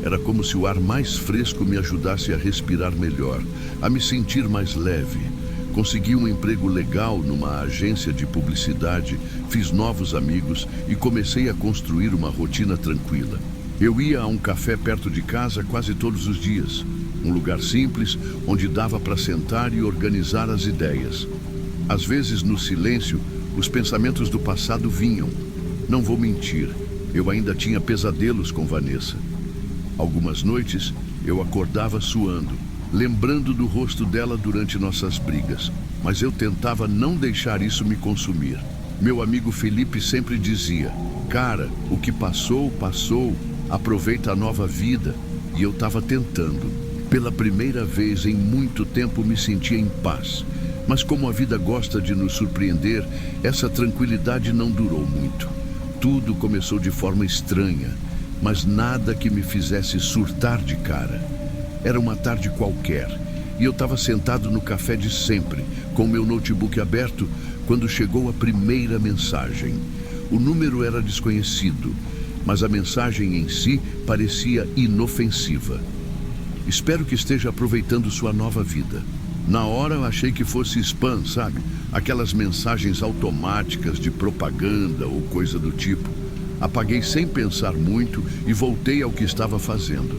Era como se o ar mais fresco me ajudasse a respirar melhor, a me sentir mais leve. Consegui um emprego legal numa agência de publicidade, fiz novos amigos e comecei a construir uma rotina tranquila. Eu ia a um café perto de casa quase todos os dias, um lugar simples onde dava para sentar e organizar as ideias. Às vezes, no silêncio, os pensamentos do passado vinham. Não vou mentir, eu ainda tinha pesadelos com Vanessa. Algumas noites, eu acordava suando, lembrando do rosto dela durante nossas brigas, mas eu tentava não deixar isso me consumir. Meu amigo Felipe sempre dizia: cara, o que passou, passou, aproveita a nova vida. E eu estava tentando. Pela primeira vez em muito tempo me sentia em paz. Mas como a vida gosta de nos surpreender, essa tranquilidade não durou muito. Tudo começou de forma estranha, mas nada que me fizesse surtar de cara. Era uma tarde qualquer, e eu estava sentado no café de sempre, com meu notebook aberto, quando chegou a primeira mensagem. O número era desconhecido, mas a mensagem em si parecia inofensiva. Espero que esteja aproveitando sua nova vida. Na hora eu achei que fosse spam, sabe? Aquelas mensagens automáticas de propaganda ou coisa do tipo. Apaguei sem pensar muito e voltei ao que estava fazendo.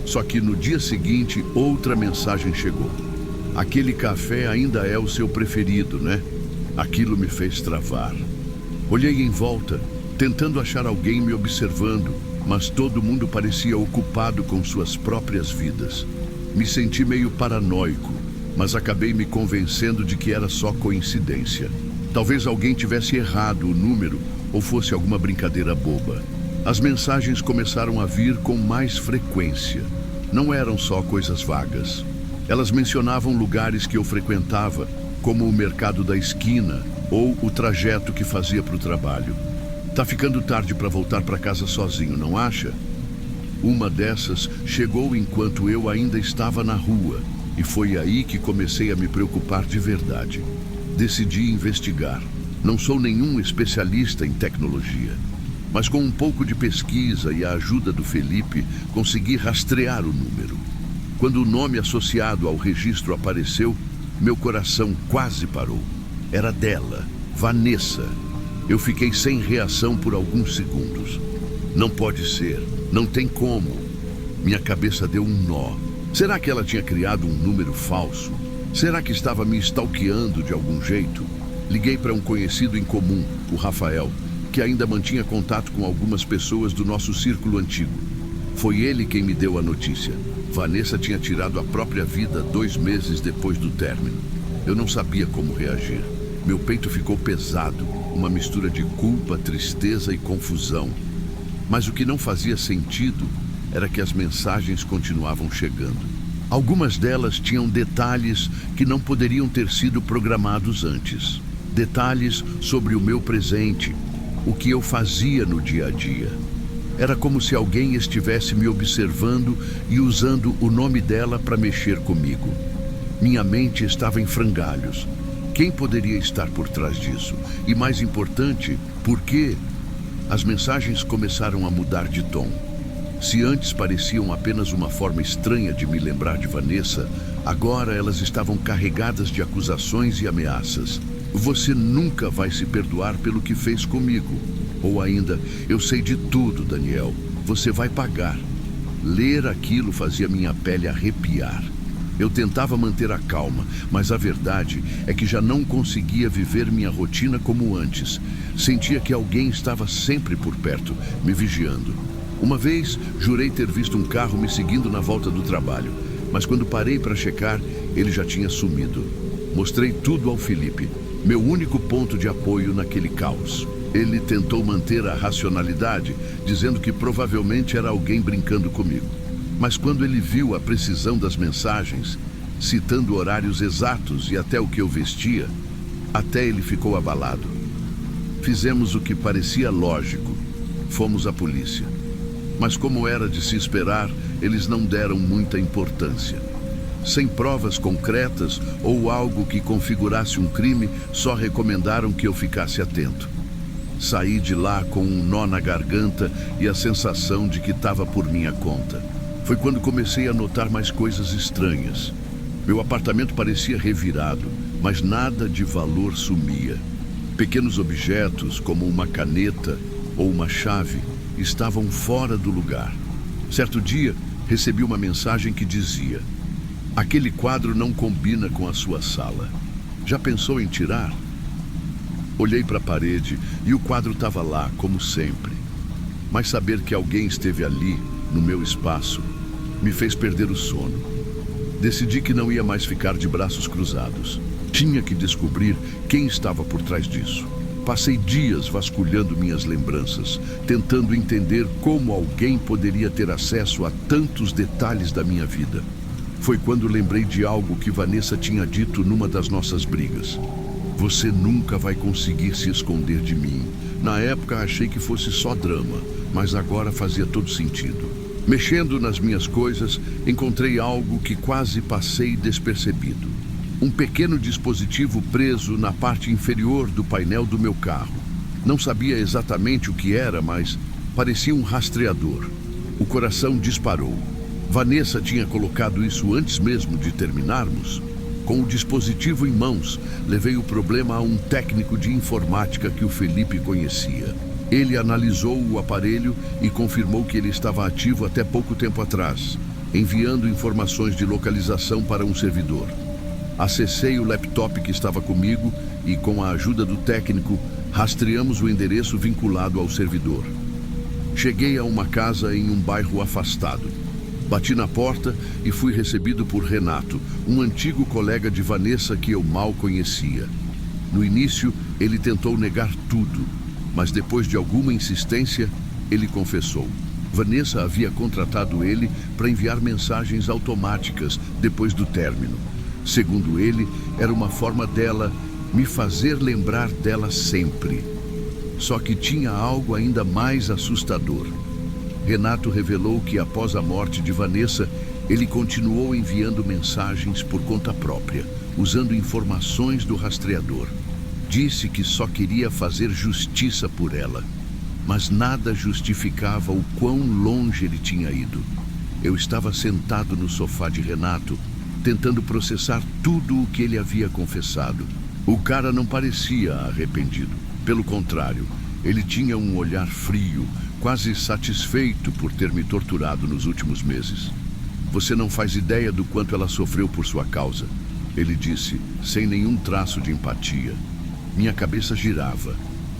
Só que no dia seguinte, outra mensagem chegou. Aquele café ainda é o seu preferido, né? Aquilo me fez travar. Olhei em volta, tentando achar alguém me observando, mas todo mundo parecia ocupado com suas próprias vidas. Me senti meio paranoico, mas acabei me convencendo de que era só coincidência. Talvez alguém tivesse errado o número ou fosse alguma brincadeira boba. As mensagens começaram a vir com mais frequência. Não eram só coisas vagas. Elas mencionavam lugares que eu frequentava, como o mercado da esquina ou o trajeto que fazia para o trabalho. Tá ficando tarde para voltar para casa sozinho, não acha? Uma dessas chegou enquanto eu ainda estava na rua, e foi aí que comecei a me preocupar de verdade. Decidi investigar. Não sou nenhum especialista em tecnologia, mas com um pouco de pesquisa e a ajuda do Felipe, consegui rastrear o número. Quando o nome associado ao registro apareceu, meu coração quase parou. Era dela, Vanessa. Eu fiquei sem reação por alguns segundos. Não pode ser, não tem como. Minha cabeça deu um nó. Será que ela tinha criado um número falso? Será que estava me stalkeando de algum jeito? Liguei para um conhecido em comum, o Rafael, que ainda mantinha contato com algumas pessoas do nosso círculo antigo. Foi ele quem me deu a notícia. Vanessa tinha tirado a própria vida 2 meses depois do término. Eu não sabia como reagir. Meu peito ficou pesado, uma mistura de culpa, tristeza e confusão. Mas o que não fazia sentido era que as mensagens continuavam chegando. Algumas delas tinham detalhes que não poderiam ter sido programados antes. Detalhes sobre o meu presente, o que eu fazia no dia a dia. Era como se alguém estivesse me observando e usando o nome dela para mexer comigo. Minha mente estava em frangalhos. Quem poderia estar por trás disso? E mais importante, por quê? As mensagens começaram a mudar de tom. Se antes pareciam apenas uma forma estranha de me lembrar de Vanessa, agora elas estavam carregadas de acusações e ameaças. Você nunca vai se perdoar pelo que fez comigo. Ou ainda, eu sei de tudo, Daniel. Você vai pagar. Ler aquilo fazia minha pele arrepiar. Eu tentava manter a calma, mas a verdade é que já não conseguia viver minha rotina como antes. Sentia que alguém estava sempre por perto, me vigiando. Uma vez, jurei ter visto um carro me seguindo na volta do trabalho, mas quando parei para checar, ele já tinha sumido. Mostrei tudo ao Felipe, meu único ponto de apoio naquele caos. Ele tentou manter a racionalidade, dizendo que provavelmente era alguém brincando comigo. Mas quando ele viu a precisão das mensagens, citando horários exatos e até o que eu vestia, até ele ficou abalado. Fizemos o que parecia lógico. Fomos à polícia. Mas como era de se esperar, eles não deram muita importância. Sem provas concretas ou algo que configurasse um crime, só recomendaram que eu ficasse atento. Saí de lá com um nó na garganta e a sensação de que estava por minha conta. Foi quando comecei a notar mais coisas estranhas. Meu apartamento parecia revirado, mas nada de valor sumia. Pequenos objetos, como uma caneta ou uma chave, estavam fora do lugar. Certo dia, recebi uma mensagem que dizia: "Aquele quadro não combina com a sua sala. Já pensou em tirar?" Olhei para a parede e o quadro estava lá, como sempre. Mas saber que alguém esteve ali, no meu espaço, me fez perder o sono. Decidi que não ia mais ficar de braços cruzados. Tinha que descobrir quem estava por trás disso. Passei dias vasculhando minhas lembranças, tentando entender como alguém poderia ter acesso a tantos detalhes da minha vida. Foi quando lembrei de algo que Vanessa tinha dito numa das nossas brigas. "Você nunca vai conseguir se esconder de mim." Na época achei que fosse só drama, mas agora fazia todo sentido. Mexendo nas minhas coisas, encontrei algo que quase passei despercebido. Um pequeno dispositivo preso na parte inferior do painel do meu carro. Não sabia exatamente o que era, mas parecia um rastreador. O coração disparou. Vanessa tinha colocado isso antes mesmo de terminarmos. Com o dispositivo em mãos, levei o problema a um técnico de informática que o Felipe conhecia. Ele analisou o aparelho e confirmou que ele estava ativo até pouco tempo atrás, enviando informações de localização para um servidor. Acessei o laptop que estava comigo e, com a ajuda do técnico, rastreamos o endereço vinculado ao servidor. Cheguei a uma casa em um bairro afastado. Bati na porta e fui recebido por Renato, um antigo colega de Vanessa que eu mal conhecia. No início, ele tentou negar tudo, mas depois de alguma insistência, ele confessou. Vanessa havia contratado ele para enviar mensagens automáticas depois do término. Segundo ele, era uma forma dela me fazer lembrar dela sempre. Só que tinha algo ainda mais assustador. Renato revelou que após a morte de Vanessa, ele continuou enviando mensagens por conta própria, usando informações do rastreador. Disse que só queria fazer justiça por ela, mas nada justificava o quão longe ele tinha ido. Eu estava sentado no sofá de Renato, tentando processar tudo o que ele havia confessado. O cara não parecia arrependido. Pelo contrário, ele tinha um olhar frio, quase satisfeito por ter me torturado nos últimos meses. "Você não faz ideia do quanto ela sofreu por sua causa", ele disse, sem nenhum traço de empatia. Minha cabeça girava.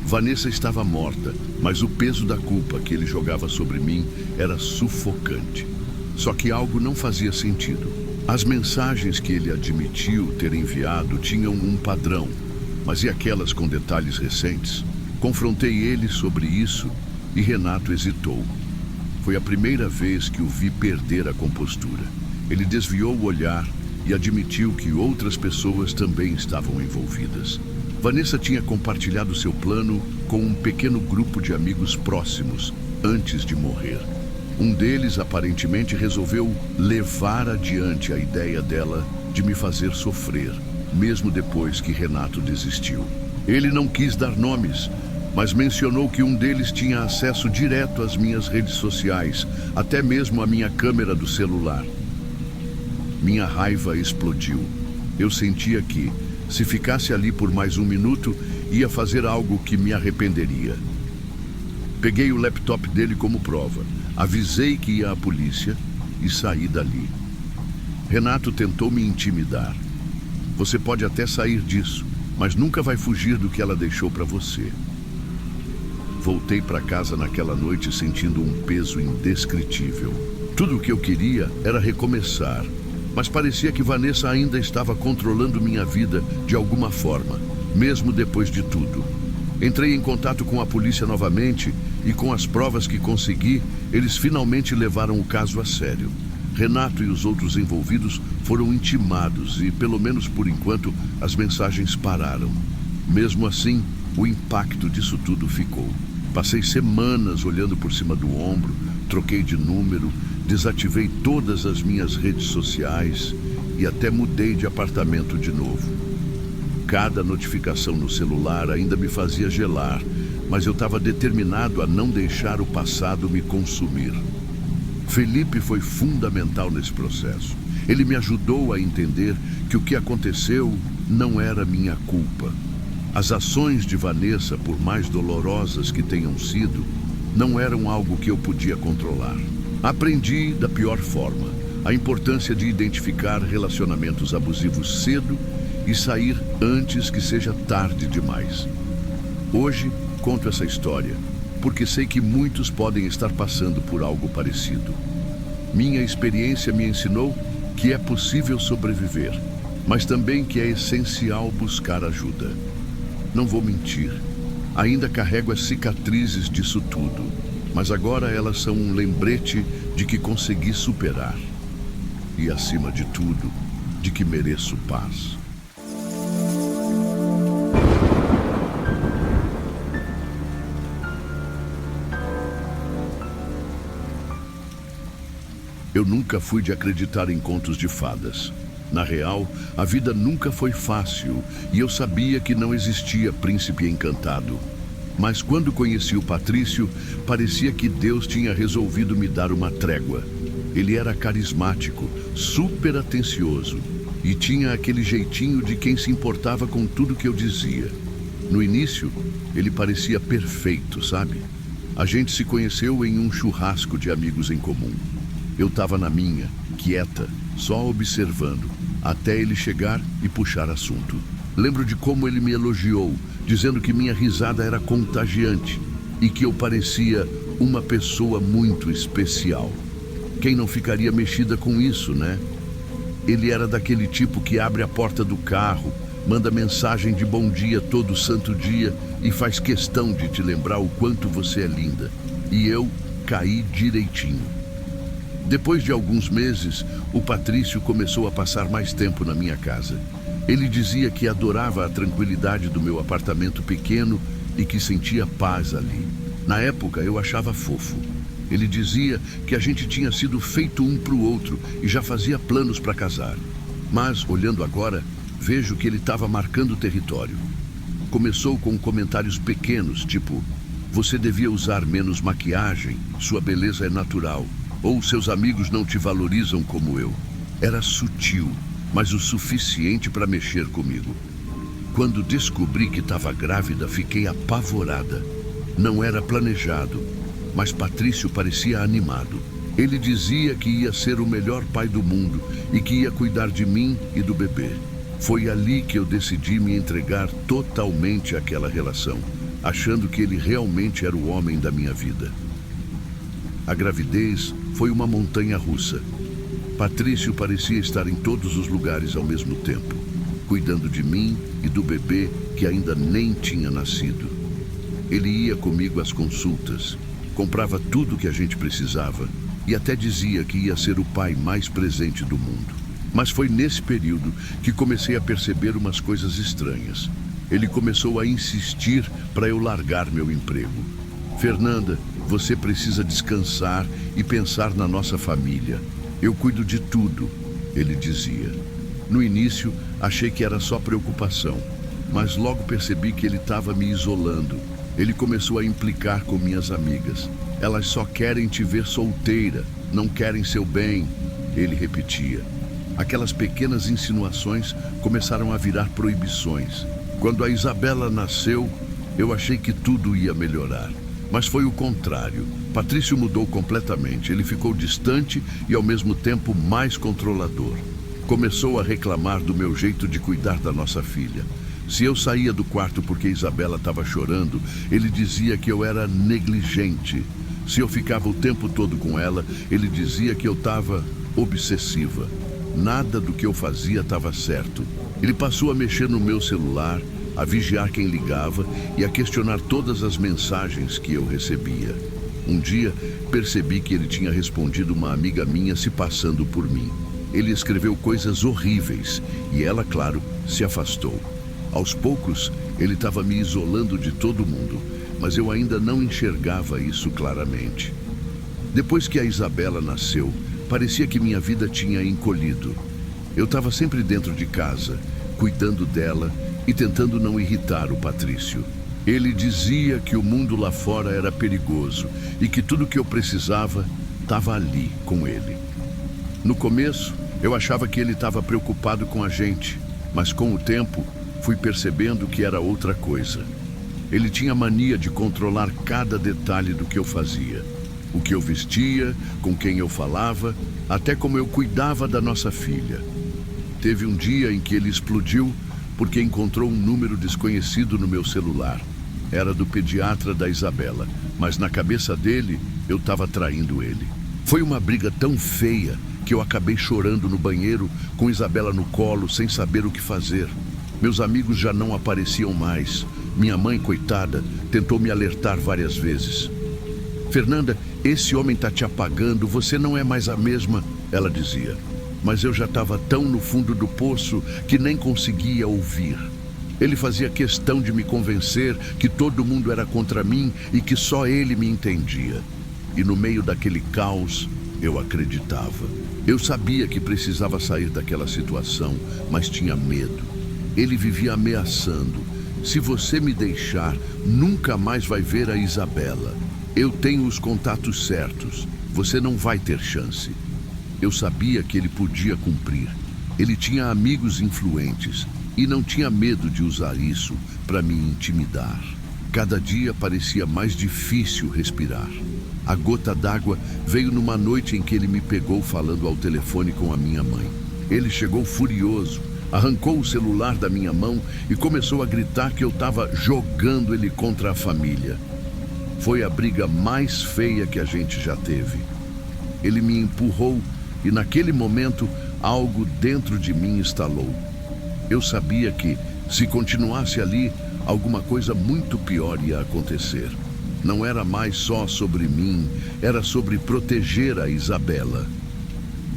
Vanessa estava morta, mas o peso da culpa que ele jogava sobre mim era sufocante. Só que algo não fazia sentido. As mensagens que ele admitiu ter enviado tinham um padrão, mas e aquelas com detalhes recentes? Confrontei ele sobre isso e Renato hesitou. Foi a primeira vez que o vi perder a compostura. Ele desviou o olhar e admitiu que outras pessoas também estavam envolvidas. Vanessa tinha compartilhado seu plano com um pequeno grupo de amigos próximos antes de morrer. Um deles aparentemente resolveu levar adiante a ideia dela de me fazer sofrer, mesmo depois que Renato desistiu. Ele não quis dar nomes, mas mencionou que um deles tinha acesso direto às minhas redes sociais, até mesmo à minha câmera do celular. Minha raiva explodiu. Eu sentia que, se ficasse ali por mais um minuto, ia fazer algo que me arrependeria. Peguei o laptop dele como prova, avisei que ia à polícia e saí dali. Renato tentou me intimidar. "Você pode até sair disso, mas nunca vai fugir do que ela deixou para você." Voltei para casa naquela noite sentindo um peso indescritível. Tudo o que eu queria era recomeçar, mas parecia que Vanessa ainda estava controlando minha vida de alguma forma, mesmo depois de tudo. Entrei em contato com a polícia novamente e, com as provas que consegui, eles finalmente levaram o caso a sério. Renato e os outros envolvidos foram intimados e, pelo menos por enquanto, as mensagens pararam. Mesmo assim, o impacto disso tudo ficou. Passei semanas olhando por cima do ombro, troquei de número, desativei todas as minhas redes sociais e até mudei de apartamento de novo. Cada notificação no celular ainda me fazia gelar, mas eu estava determinado a não deixar o passado me consumir. Felipe foi fundamental nesse processo. Ele me ajudou a entender que o que aconteceu não era minha culpa. As ações de Vanessa, por mais dolorosas que tenham sido, não eram algo que eu podia controlar. Aprendi da pior forma a importância de identificar relacionamentos abusivos cedo e sair antes que seja tarde demais. Hoje conto essa história porque sei que muitos podem estar passando por algo parecido. Minha experiência me ensinou que é possível sobreviver, mas também que é essencial buscar ajuda. Não vou mentir, ainda carrego as cicatrizes disso tudo, mas agora elas são um lembrete de que consegui superar. E, acima de tudo, de que mereço paz. Eu nunca fui de acreditar em contos de fadas. Na real, a vida nunca foi fácil e eu sabia que não existia príncipe encantado. Mas quando conheci o Patrício, parecia que Deus tinha resolvido me dar uma trégua. Ele era carismático, super atencioso e tinha aquele jeitinho de quem se importava com tudo que eu dizia. No início, ele parecia perfeito, sabe? A gente se conheceu em um churrasco de amigos em comum. Eu estava na minha, quieta, só observando, até ele chegar e puxar assunto. Lembro de como ele me elogiou, dizendo que minha risada era contagiante e que eu parecia uma pessoa muito especial. Quem não ficaria mexida com isso, né? Ele era daquele tipo que abre a porta do carro, manda mensagem de bom dia todo santo dia e faz questão de te lembrar o quanto você é linda. E eu caí direitinho. Depois de alguns meses, o Patrício começou a passar mais tempo na minha casa. Ele dizia que adorava a tranquilidade do meu apartamento pequeno e que sentia paz ali. Na época, eu achava fofo. Ele dizia que a gente tinha sido feito um para o outro e já fazia planos para casar. Mas, olhando agora, vejo que ele estava marcando território. Começou com comentários pequenos, tipo: você devia usar menos maquiagem, sua beleza é natural. Ou seus amigos não te valorizam como eu. Era sutil, mas o suficiente para mexer comigo. Quando descobri que estava grávida, fiquei apavorada. Não era planejado, mas Patrício parecia animado. Ele dizia que ia ser o melhor pai do mundo e que ia cuidar de mim e do bebê. Foi ali que eu decidi me entregar totalmente àquela relação, achando que ele realmente era o homem da minha vida. A gravidez foi uma montanha-russa. Patrício parecia estar em todos os lugares ao mesmo tempo, cuidando de mim e do bebê que ainda nem tinha nascido. Ele ia comigo às consultas, comprava tudo que a gente precisava e até dizia que ia ser o pai mais presente do mundo. Mas foi nesse período que comecei a perceber umas coisas estranhas. Ele começou a insistir para eu largar meu emprego. Fernanda, você precisa descansar e pensar na nossa família. Eu cuido de tudo, ele dizia. No início, achei que era só preocupação, mas logo percebi que ele estava me isolando. Ele começou a implicar com minhas amigas. Elas só querem te ver solteira, não querem seu bem, ele repetia. Aquelas pequenas insinuações começaram a virar proibições. Quando a Isabela nasceu, eu achei que tudo ia melhorar. Mas foi o contrário. Patrício mudou completamente. Ele ficou distante e, ao mesmo tempo, mais controlador. Começou a reclamar do meu jeito de cuidar da nossa filha. Se eu saía do quarto porque Isabela estava chorando, ele dizia que eu era negligente. Se eu ficava o tempo todo com ela, ele dizia que eu estava obsessiva. Nada do que eu fazia estava certo. Ele passou a mexer no meu celular, a vigiar quem ligava e a questionar todas as mensagens que eu recebia. Um dia, percebi que ele tinha respondido uma amiga minha se passando por mim. Ele escreveu coisas horríveis e ela, claro, se afastou. Aos poucos, ele estava me isolando de todo mundo, mas eu ainda não enxergava isso claramente. Depois que a Isabela nasceu, parecia que minha vida tinha encolhido. Eu estava sempre dentro de casa, cuidando dela e tentando não irritar o Patrício. Ele dizia que o mundo lá fora era perigoso e que tudo que eu precisava estava ali com ele. No começo, eu achava que ele estava preocupado com a gente, mas com o tempo, fui percebendo que era outra coisa. Ele tinha mania de controlar cada detalhe do que eu fazia. O que eu vestia, com quem eu falava, até como eu cuidava da nossa filha. Teve um dia em que ele explodiu porque encontrou um número desconhecido no meu celular. Era do pediatra da Isabela, mas na cabeça dele, eu estava traindo ele. Foi uma briga tão feia que eu acabei chorando no banheiro com Isabela no colo, sem saber o que fazer. Meus amigos já não apareciam mais. Minha mãe, coitada, tentou me alertar várias vezes. Fernanda, esse homem está te apagando, você não é mais a mesma, ela dizia. Mas eu já estava tão no fundo do poço que nem conseguia ouvir. Ele fazia questão de me convencer que todo mundo era contra mim e que só ele me entendia. E no meio daquele caos, eu acreditava. Eu sabia que precisava sair daquela situação, mas tinha medo. Ele vivia ameaçando. Se você me deixar, nunca mais vai ver a Isabela. Eu tenho os contatos certos. Você não vai ter chance. Eu sabia que ele podia cumprir. Ele tinha amigos influentes e não tinha medo de usar isso para me intimidar. Cada dia parecia mais difícil respirar. A gota d'água veio numa noite em que ele me pegou falando ao telefone com a minha mãe. Ele chegou furioso, arrancou o celular da minha mão e começou a gritar que eu estava jogando ele contra a família. Foi a briga mais feia que a gente já teve. Ele me empurrou e naquele momento algo dentro de mim estalou. Eu sabia que, se continuasse ali, alguma coisa muito pior ia acontecer. Não era mais só sobre mim, era sobre proteger a Isabela.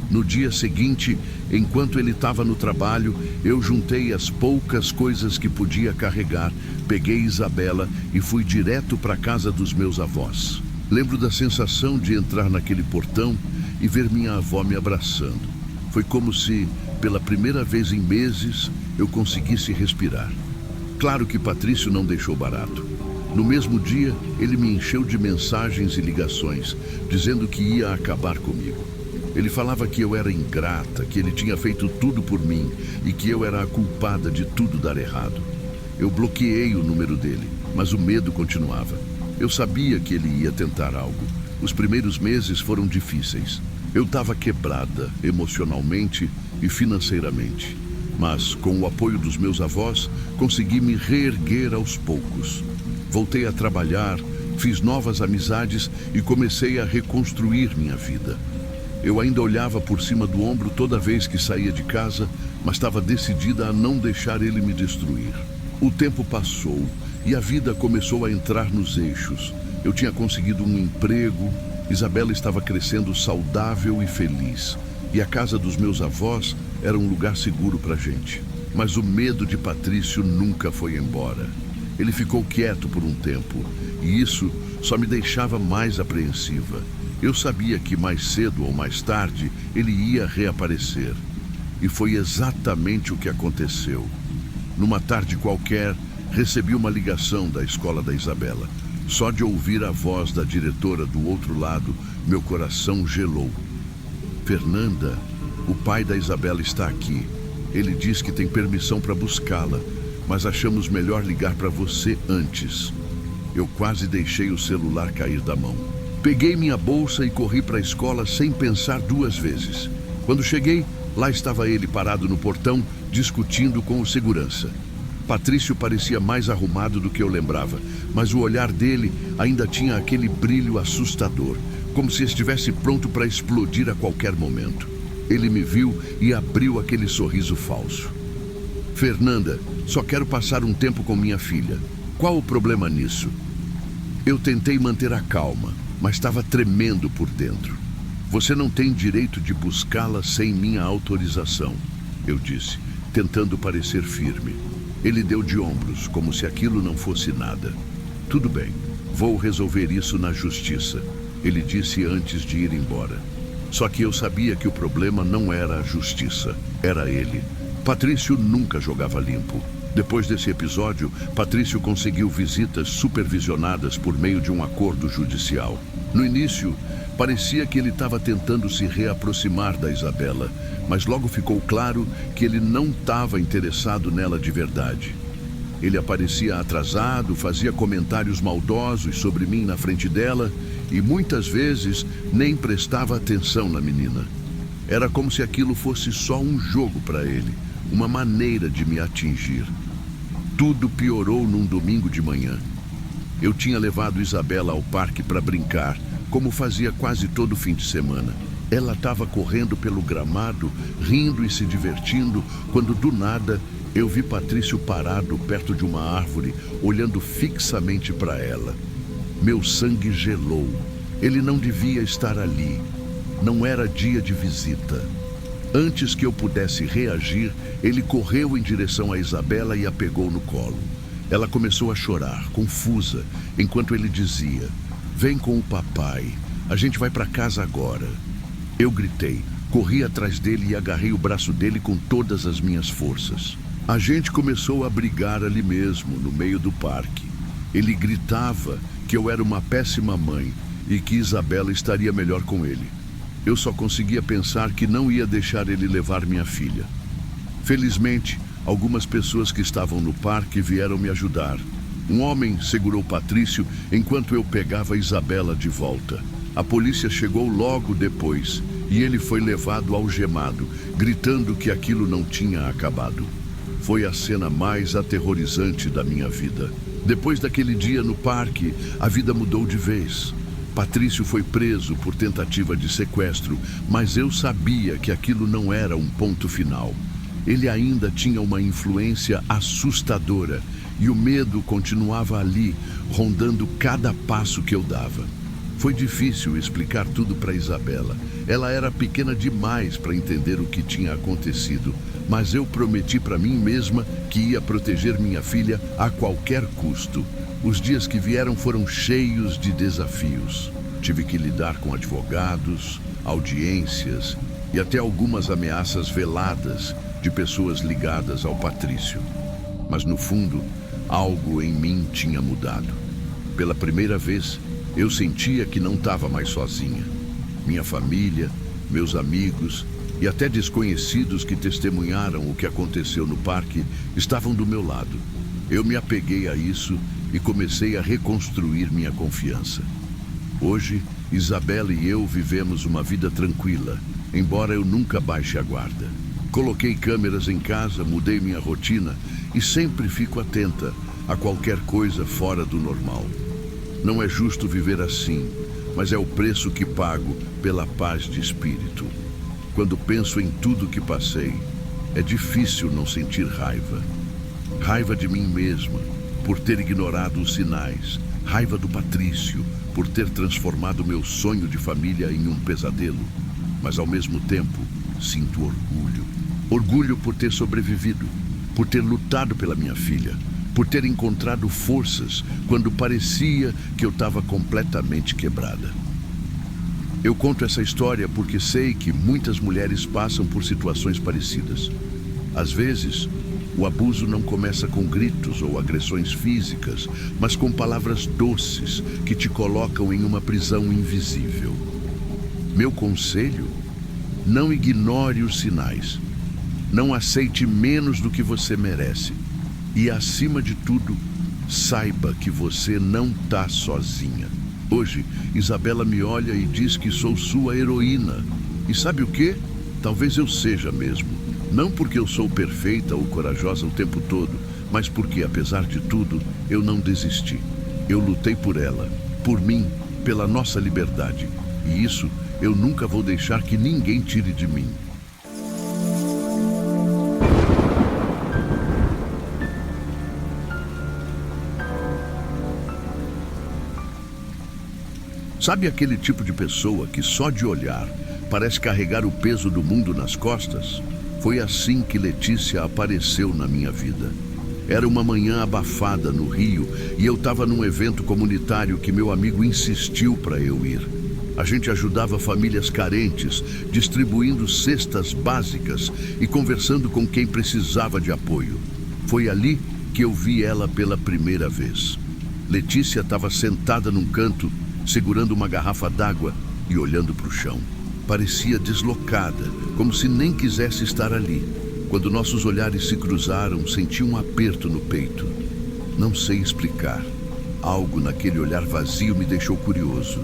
No dia seguinte, enquanto ele estava no trabalho, eu juntei as poucas coisas que podia carregar, peguei Isabela e fui direto para a casa dos meus avós. Lembro da sensação de entrar naquele portão e ver minha avó me abraçando. Foi como se, pela primeira vez em meses, eu conseguisse respirar. Claro que Patrício não deixou barato. No mesmo dia, ele me encheu de mensagens e ligações, dizendo que ia acabar comigo. Ele falava que eu era ingrata, que ele tinha feito tudo por mim e que eu era a culpada de tudo dar errado. Eu bloqueei o número dele, mas o medo continuava. Eu sabia que ele ia tentar algo. Os primeiros meses foram difíceis. Eu estava quebrada emocionalmente e financeiramente. Mas, com o apoio dos meus avós, consegui me reerguer aos poucos. Voltei a trabalhar, fiz novas amizades e comecei a reconstruir minha vida. Eu ainda olhava por cima do ombro toda vez que saía de casa, mas estava decidida a não deixar ele me destruir. O tempo passou e a vida começou a entrar nos eixos. Eu tinha conseguido um emprego, Isabela estava crescendo saudável e feliz. E a casa dos meus avós era um lugar seguro para a gente. Mas o medo de Patrício nunca foi embora. Ele ficou quieto por um tempo, e isso só me deixava mais apreensiva. Eu sabia que mais cedo ou mais tarde ele ia reaparecer. E foi exatamente o que aconteceu. Numa tarde qualquer, recebi uma ligação da escola da Isabela. Só de ouvir a voz da diretora do outro lado, meu coração gelou. Fernanda, o pai da Isabela está aqui. Ele diz que tem permissão para buscá-la, mas achamos melhor ligar para você antes. Eu quase deixei o celular cair da mão. Peguei minha bolsa e corri para a escola sem pensar duas vezes. Quando cheguei, lá estava ele parado no portão, discutindo com o segurança. Patrício parecia mais arrumado do que eu lembrava, mas o olhar dele ainda tinha aquele brilho assustador, como se estivesse pronto para explodir a qualquer momento. Ele me viu e abriu aquele sorriso falso. Fernanda, só quero passar um tempo com minha filha. Qual o problema nisso? Eu tentei manter a calma, mas estava tremendo por dentro. Você não tem direito de buscá-la sem minha autorização, eu disse, tentando parecer firme. Ele deu de ombros, como se aquilo não fosse nada. Tudo bem, vou resolver isso na justiça, ele disse antes de ir embora. Só que eu sabia que o problema não era a justiça, era ele. Patrício nunca jogava limpo. Depois desse episódio, Patrício conseguiu visitas supervisionadas por meio de um acordo judicial. No início, Parecia que ele estava tentando se reaproximar da Isabela, mas logo ficou claro que ele não estava interessado nela de verdade. Ele aparecia atrasado, fazia comentários maldosos sobre mim na frente dela e muitas vezes nem prestava atenção na menina. Era como se aquilo fosse só um jogo para ele, uma maneira de me atingir. Tudo piorou num domingo de manhã. Eu tinha levado Isabela ao parque para brincar, como fazia quase todo fim de semana. Ela estava correndo pelo gramado, rindo e se divertindo, quando do nada eu vi Patrício parado perto de uma árvore, olhando fixamente para ela. Meu sangue gelou. Ele não devia estar ali. Não era dia de visita. Antes que eu pudesse reagir, ele correu em direção a Isabela e a pegou no colo. Ela começou a chorar, confusa, enquanto ele dizia: "Vem com o papai, a gente vai para casa agora." Eu gritei, corri atrás dele e agarrei o braço dele com todas as minhas forças. A gente começou a brigar ali mesmo, no meio do parque. Ele gritava que eu era uma péssima mãe e que Isabela estaria melhor com ele. Eu só conseguia pensar que não ia deixar ele levar minha filha. Felizmente, algumas pessoas que estavam no parque vieram me ajudar. Um homem segurou Patrício enquanto eu pegava Isabela de volta. A polícia chegou logo depois e ele foi levado algemado, gritando que aquilo não tinha acabado. Foi a cena mais aterrorizante da minha vida. Depois daquele dia no parque, a vida mudou de vez. Patrício foi preso por tentativa de sequestro, mas eu sabia que aquilo não era um ponto final. Ele ainda tinha uma influência assustadora e o medo continuava ali, rondando cada passo que eu dava. Foi difícil explicar tudo para Isabela. Ela era pequena demais para entender o que tinha acontecido, mas eu prometi para mim mesma que ia proteger minha filha a qualquer custo. Os dias que vieram foram cheios de desafios. Tive que lidar com advogados, audiências e até algumas ameaças veladas de pessoas ligadas ao Patrício. Mas no fundo, algo em mim tinha mudado. Pela primeira vez, eu sentia que não estava mais sozinha. Minha família, meus amigos e até desconhecidos que testemunharam o que aconteceu no parque estavam do meu lado. Eu me apeguei a isso e comecei a reconstruir minha confiança. Hoje, Isabela e eu vivemos uma vida tranquila, embora eu nunca baixe a guarda. Coloquei câmeras em casa, mudei minha rotina e sempre fico atenta a qualquer coisa fora do normal. Não é justo viver assim, mas é o preço que pago pela paz de espírito. Quando penso em tudo que passei, é difícil não sentir raiva. Raiva de mim mesma, por ter ignorado os sinais. Raiva do Patrício, por ter transformado meu sonho de família em um pesadelo. Mas ao mesmo tempo, sinto orgulho. Orgulho por ter sobrevivido, por ter lutado pela minha filha, por ter encontrado forças quando parecia que eu estava completamente quebrada. Eu conto essa história porque sei que muitas mulheres passam por situações parecidas. Às vezes, o abuso não começa com gritos ou agressões físicas, mas com palavras doces que te colocam em uma prisão invisível. Meu conselho: não ignore os sinais. Não aceite menos do que você merece. E, acima de tudo, saiba que você não está sozinha. Hoje, Isabela me olha e diz que sou sua heroína. E sabe o quê? Talvez eu seja mesmo. Não porque eu sou perfeita ou corajosa o tempo todo, mas porque, apesar de tudo, eu não desisti. Eu lutei por ela, por mim, pela nossa liberdade. E isso eu nunca vou deixar que ninguém tire de mim. Sabe aquele tipo de pessoa que só de olhar parece carregar o peso do mundo nas costas? Foi assim que Letícia apareceu na minha vida. Era uma manhã abafada no Rio e eu estava num evento comunitário que meu amigo insistiu para eu ir. A gente ajudava famílias carentes, distribuindo cestas básicas e conversando com quem precisava de apoio. Foi ali que eu vi ela pela primeira vez. Letícia estava sentada num canto, segurando uma garrafa d'água e olhando para o chão. Parecia deslocada, como se nem quisesse estar ali. Quando nossos olhares se cruzaram, senti um aperto no peito. Não sei explicar. Algo naquele olhar vazio me deixou curioso.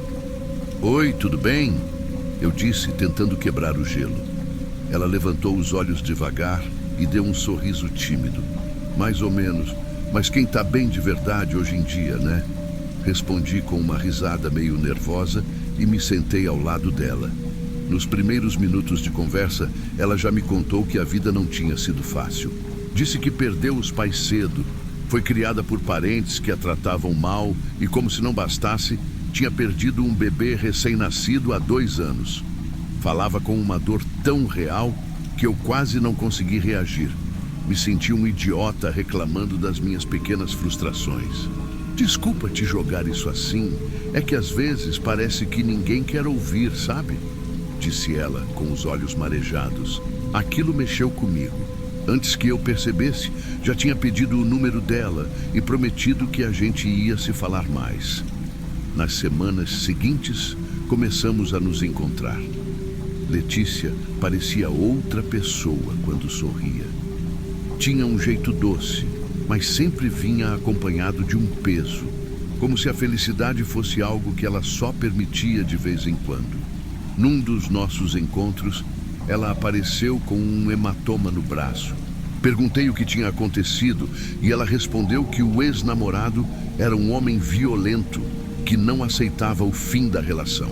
"Oi, tudo bem?" Eu disse, tentando quebrar o gelo. Ela levantou os olhos devagar e deu um sorriso tímido. "Mais ou menos, mas quem tá bem de verdade hoje em dia, né?" Respondi com uma risada meio nervosa e me sentei ao lado dela. Nos primeiros minutos de conversa, ela já me contou que a vida não tinha sido fácil. Disse que perdeu os pais cedo, foi criada por parentes que a tratavam mal e, como se não bastasse, tinha perdido um bebê recém-nascido há 2 anos. Falava com uma dor tão real que eu quase não consegui reagir. Me senti um idiota reclamando das minhas pequenas frustrações. "Desculpa te jogar isso assim, é que às vezes parece que ninguém quer ouvir, sabe?" Disse ela, com os olhos marejados. Aquilo mexeu comigo. Antes que eu percebesse, já tinha pedido o número dela e prometido que a gente ia se falar mais. Nas semanas seguintes, começamos a nos encontrar. Letícia parecia outra pessoa quando sorria. Tinha um jeito doce, mas sempre vinha acompanhado de um peso, como se a felicidade fosse algo que ela só permitia de vez em quando. Num dos nossos encontros, ela apareceu com um hematoma no braço. Perguntei o que tinha acontecido e ela respondeu que o ex-namorado era um homem violento que não aceitava o fim da relação.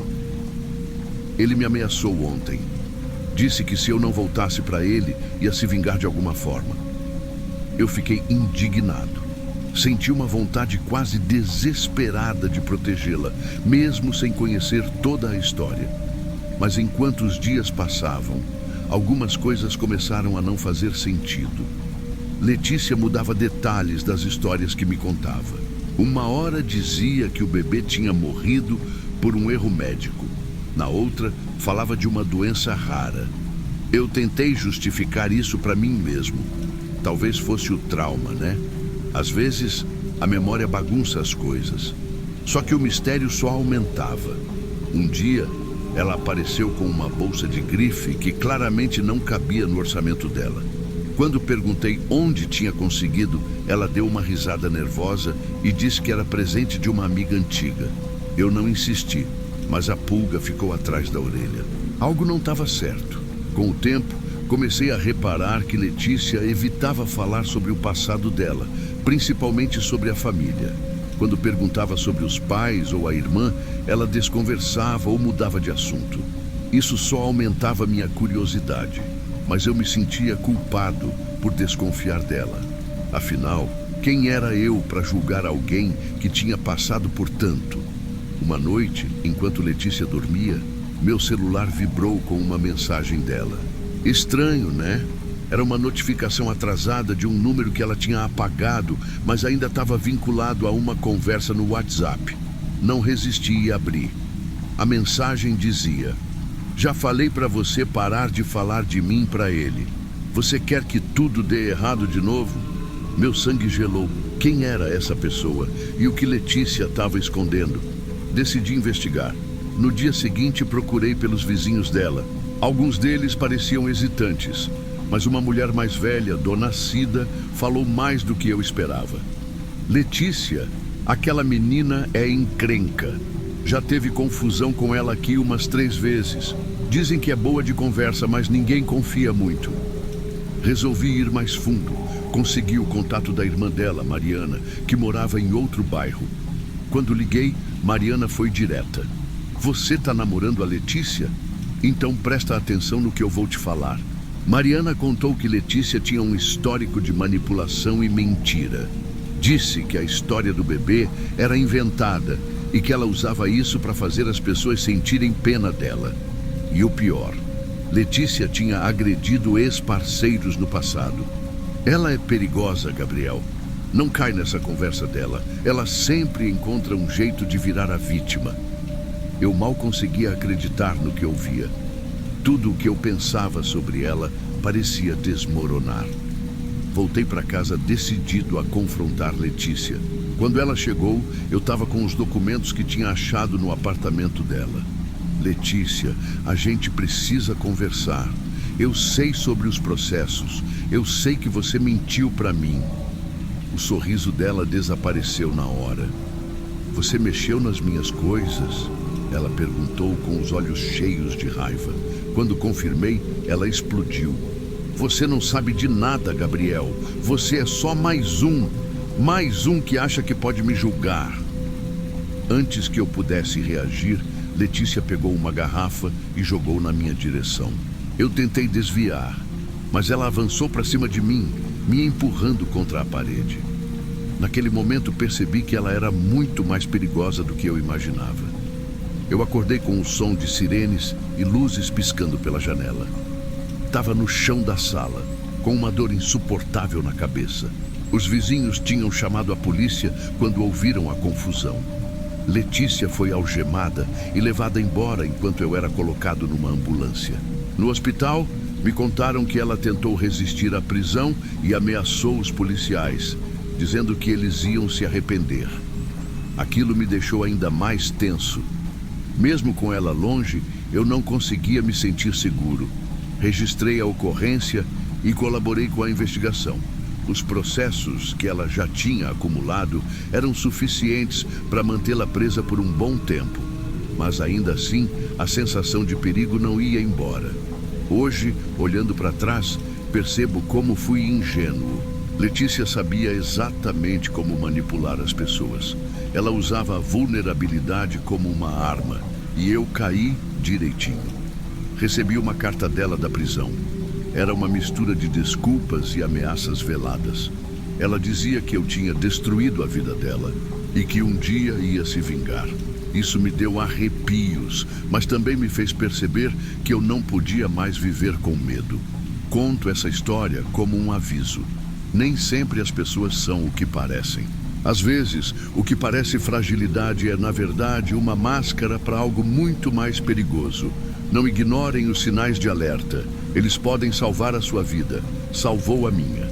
Ele me ameaçou ontem. Disse que se eu não voltasse para ele, ia se vingar de alguma forma. Eu fiquei indignado. Senti uma vontade quase desesperada de protegê-la, mesmo sem conhecer toda a história. Mas enquanto os dias passavam, algumas coisas começaram a não fazer sentido. Letícia mudava detalhes das histórias que me contava. Uma hora dizia que o bebê tinha morrido por um erro médico. Na outra, falava de uma doença rara. Eu tentei justificar isso para mim mesmo. Talvez fosse o trauma, né? Às vezes, a memória bagunça as coisas. Só que o mistério só aumentava. Um dia, ela apareceu com uma bolsa de grife que claramente não cabia no orçamento dela. Quando perguntei onde tinha conseguido, ela deu uma risada nervosa e disse que era presente de uma amiga antiga. Eu não insisti, mas a pulga ficou atrás da orelha. Algo não estava certo. Com o tempo, comecei a reparar que Letícia evitava falar sobre o passado dela, principalmente sobre a família. Quando perguntava sobre os pais ou a irmã, ela desconversava ou mudava de assunto. Isso só aumentava minha curiosidade, mas eu me sentia culpado por desconfiar dela. Afinal, quem era eu para julgar alguém que tinha passado por tanto? Uma noite, enquanto Letícia dormia, meu celular vibrou com uma mensagem dela. Estranho, né? Era uma notificação atrasada de um número que ela tinha apagado, mas ainda estava vinculado a uma conversa no WhatsApp. Não resisti e abri. A mensagem dizia: "Já falei para você parar de falar de mim para ele. Você quer que tudo dê errado de novo?" Meu sangue gelou. Quem era essa pessoa e o que Letícia estava escondendo? Decidi investigar. No dia seguinte, procurei pelos vizinhos dela. Alguns deles pareciam hesitantes, mas uma mulher mais velha, Dona Cida, falou mais do que eu esperava. "Letícia, aquela menina é encrenca. Já teve confusão com ela aqui umas 3 vezes. Dizem que é boa de conversa, mas ninguém confia muito." Resolvi ir mais fundo. Consegui o contato da irmã dela, Mariana, que morava em outro bairro. Quando liguei, Mariana foi direta. "Você tá namorando a Letícia? Então presta atenção no que eu vou te falar." Mariana contou que Letícia tinha um histórico de manipulação e mentira. Disse que a história do bebê era inventada e que ela usava isso para fazer as pessoas sentirem pena dela. E o pior, Letícia tinha agredido ex-parceiros no passado. Ela é perigosa, Gabriel. Não cai nessa conversa dela. Ela sempre encontra um jeito de virar a vítima. Eu mal conseguia acreditar no que ouvia. Tudo o que eu pensava sobre ela parecia desmoronar. Voltei para casa decidido a confrontar Letícia. Quando ela chegou, eu estava com os documentos que tinha achado no apartamento dela. Letícia, a gente precisa conversar. Eu sei sobre os processos. Eu sei que você mentiu para mim. O sorriso dela desapareceu na hora. Você mexeu nas minhas coisas? Ela perguntou com os olhos cheios de raiva. Quando confirmei, ela explodiu. Você não sabe de nada, Gabriel. Você é só mais um que acha que pode me julgar. Antes que eu pudesse reagir, Letícia pegou uma garrafa e jogou na minha direção. Eu tentei desviar, mas ela avançou para cima de mim, me empurrando contra a parede. Naquele momento percebi que ela era muito mais perigosa do que eu imaginava. Eu acordei com o som de sirenes e luzes piscando pela janela. Estava no chão da sala, com uma dor insuportável na cabeça. Os vizinhos tinham chamado a polícia quando ouviram a confusão. Letícia foi algemada e levada embora enquanto eu era colocado numa ambulância. No hospital, me contaram que ela tentou resistir à prisão e ameaçou os policiais, dizendo que eles iam se arrepender. Aquilo me deixou ainda mais tenso. Mesmo com ela longe, eu não conseguia me sentir seguro. Registrei a ocorrência e colaborei com a investigação. Os processos que ela já tinha acumulado eram suficientes para mantê-la presa por um bom tempo. Mas ainda assim, a sensação de perigo não ia embora. Hoje, olhando para trás, percebo como fui ingênuo. Letícia sabia exatamente como manipular as pessoas. Ela usava a vulnerabilidade como uma arma, e eu caí direitinho. Recebi uma carta dela da prisão. Era uma mistura de desculpas e ameaças veladas. Ela dizia que eu tinha destruído a vida dela e que um dia ia se vingar. Isso me deu arrepios, mas também me fez perceber que eu não podia mais viver com medo. Conto essa história como um aviso. Nem sempre as pessoas são o que parecem. Às vezes, o que parece fragilidade é, na verdade, uma máscara para algo muito mais perigoso. Não ignorem os sinais de alerta. Eles podem salvar a sua vida. Salvou a minha.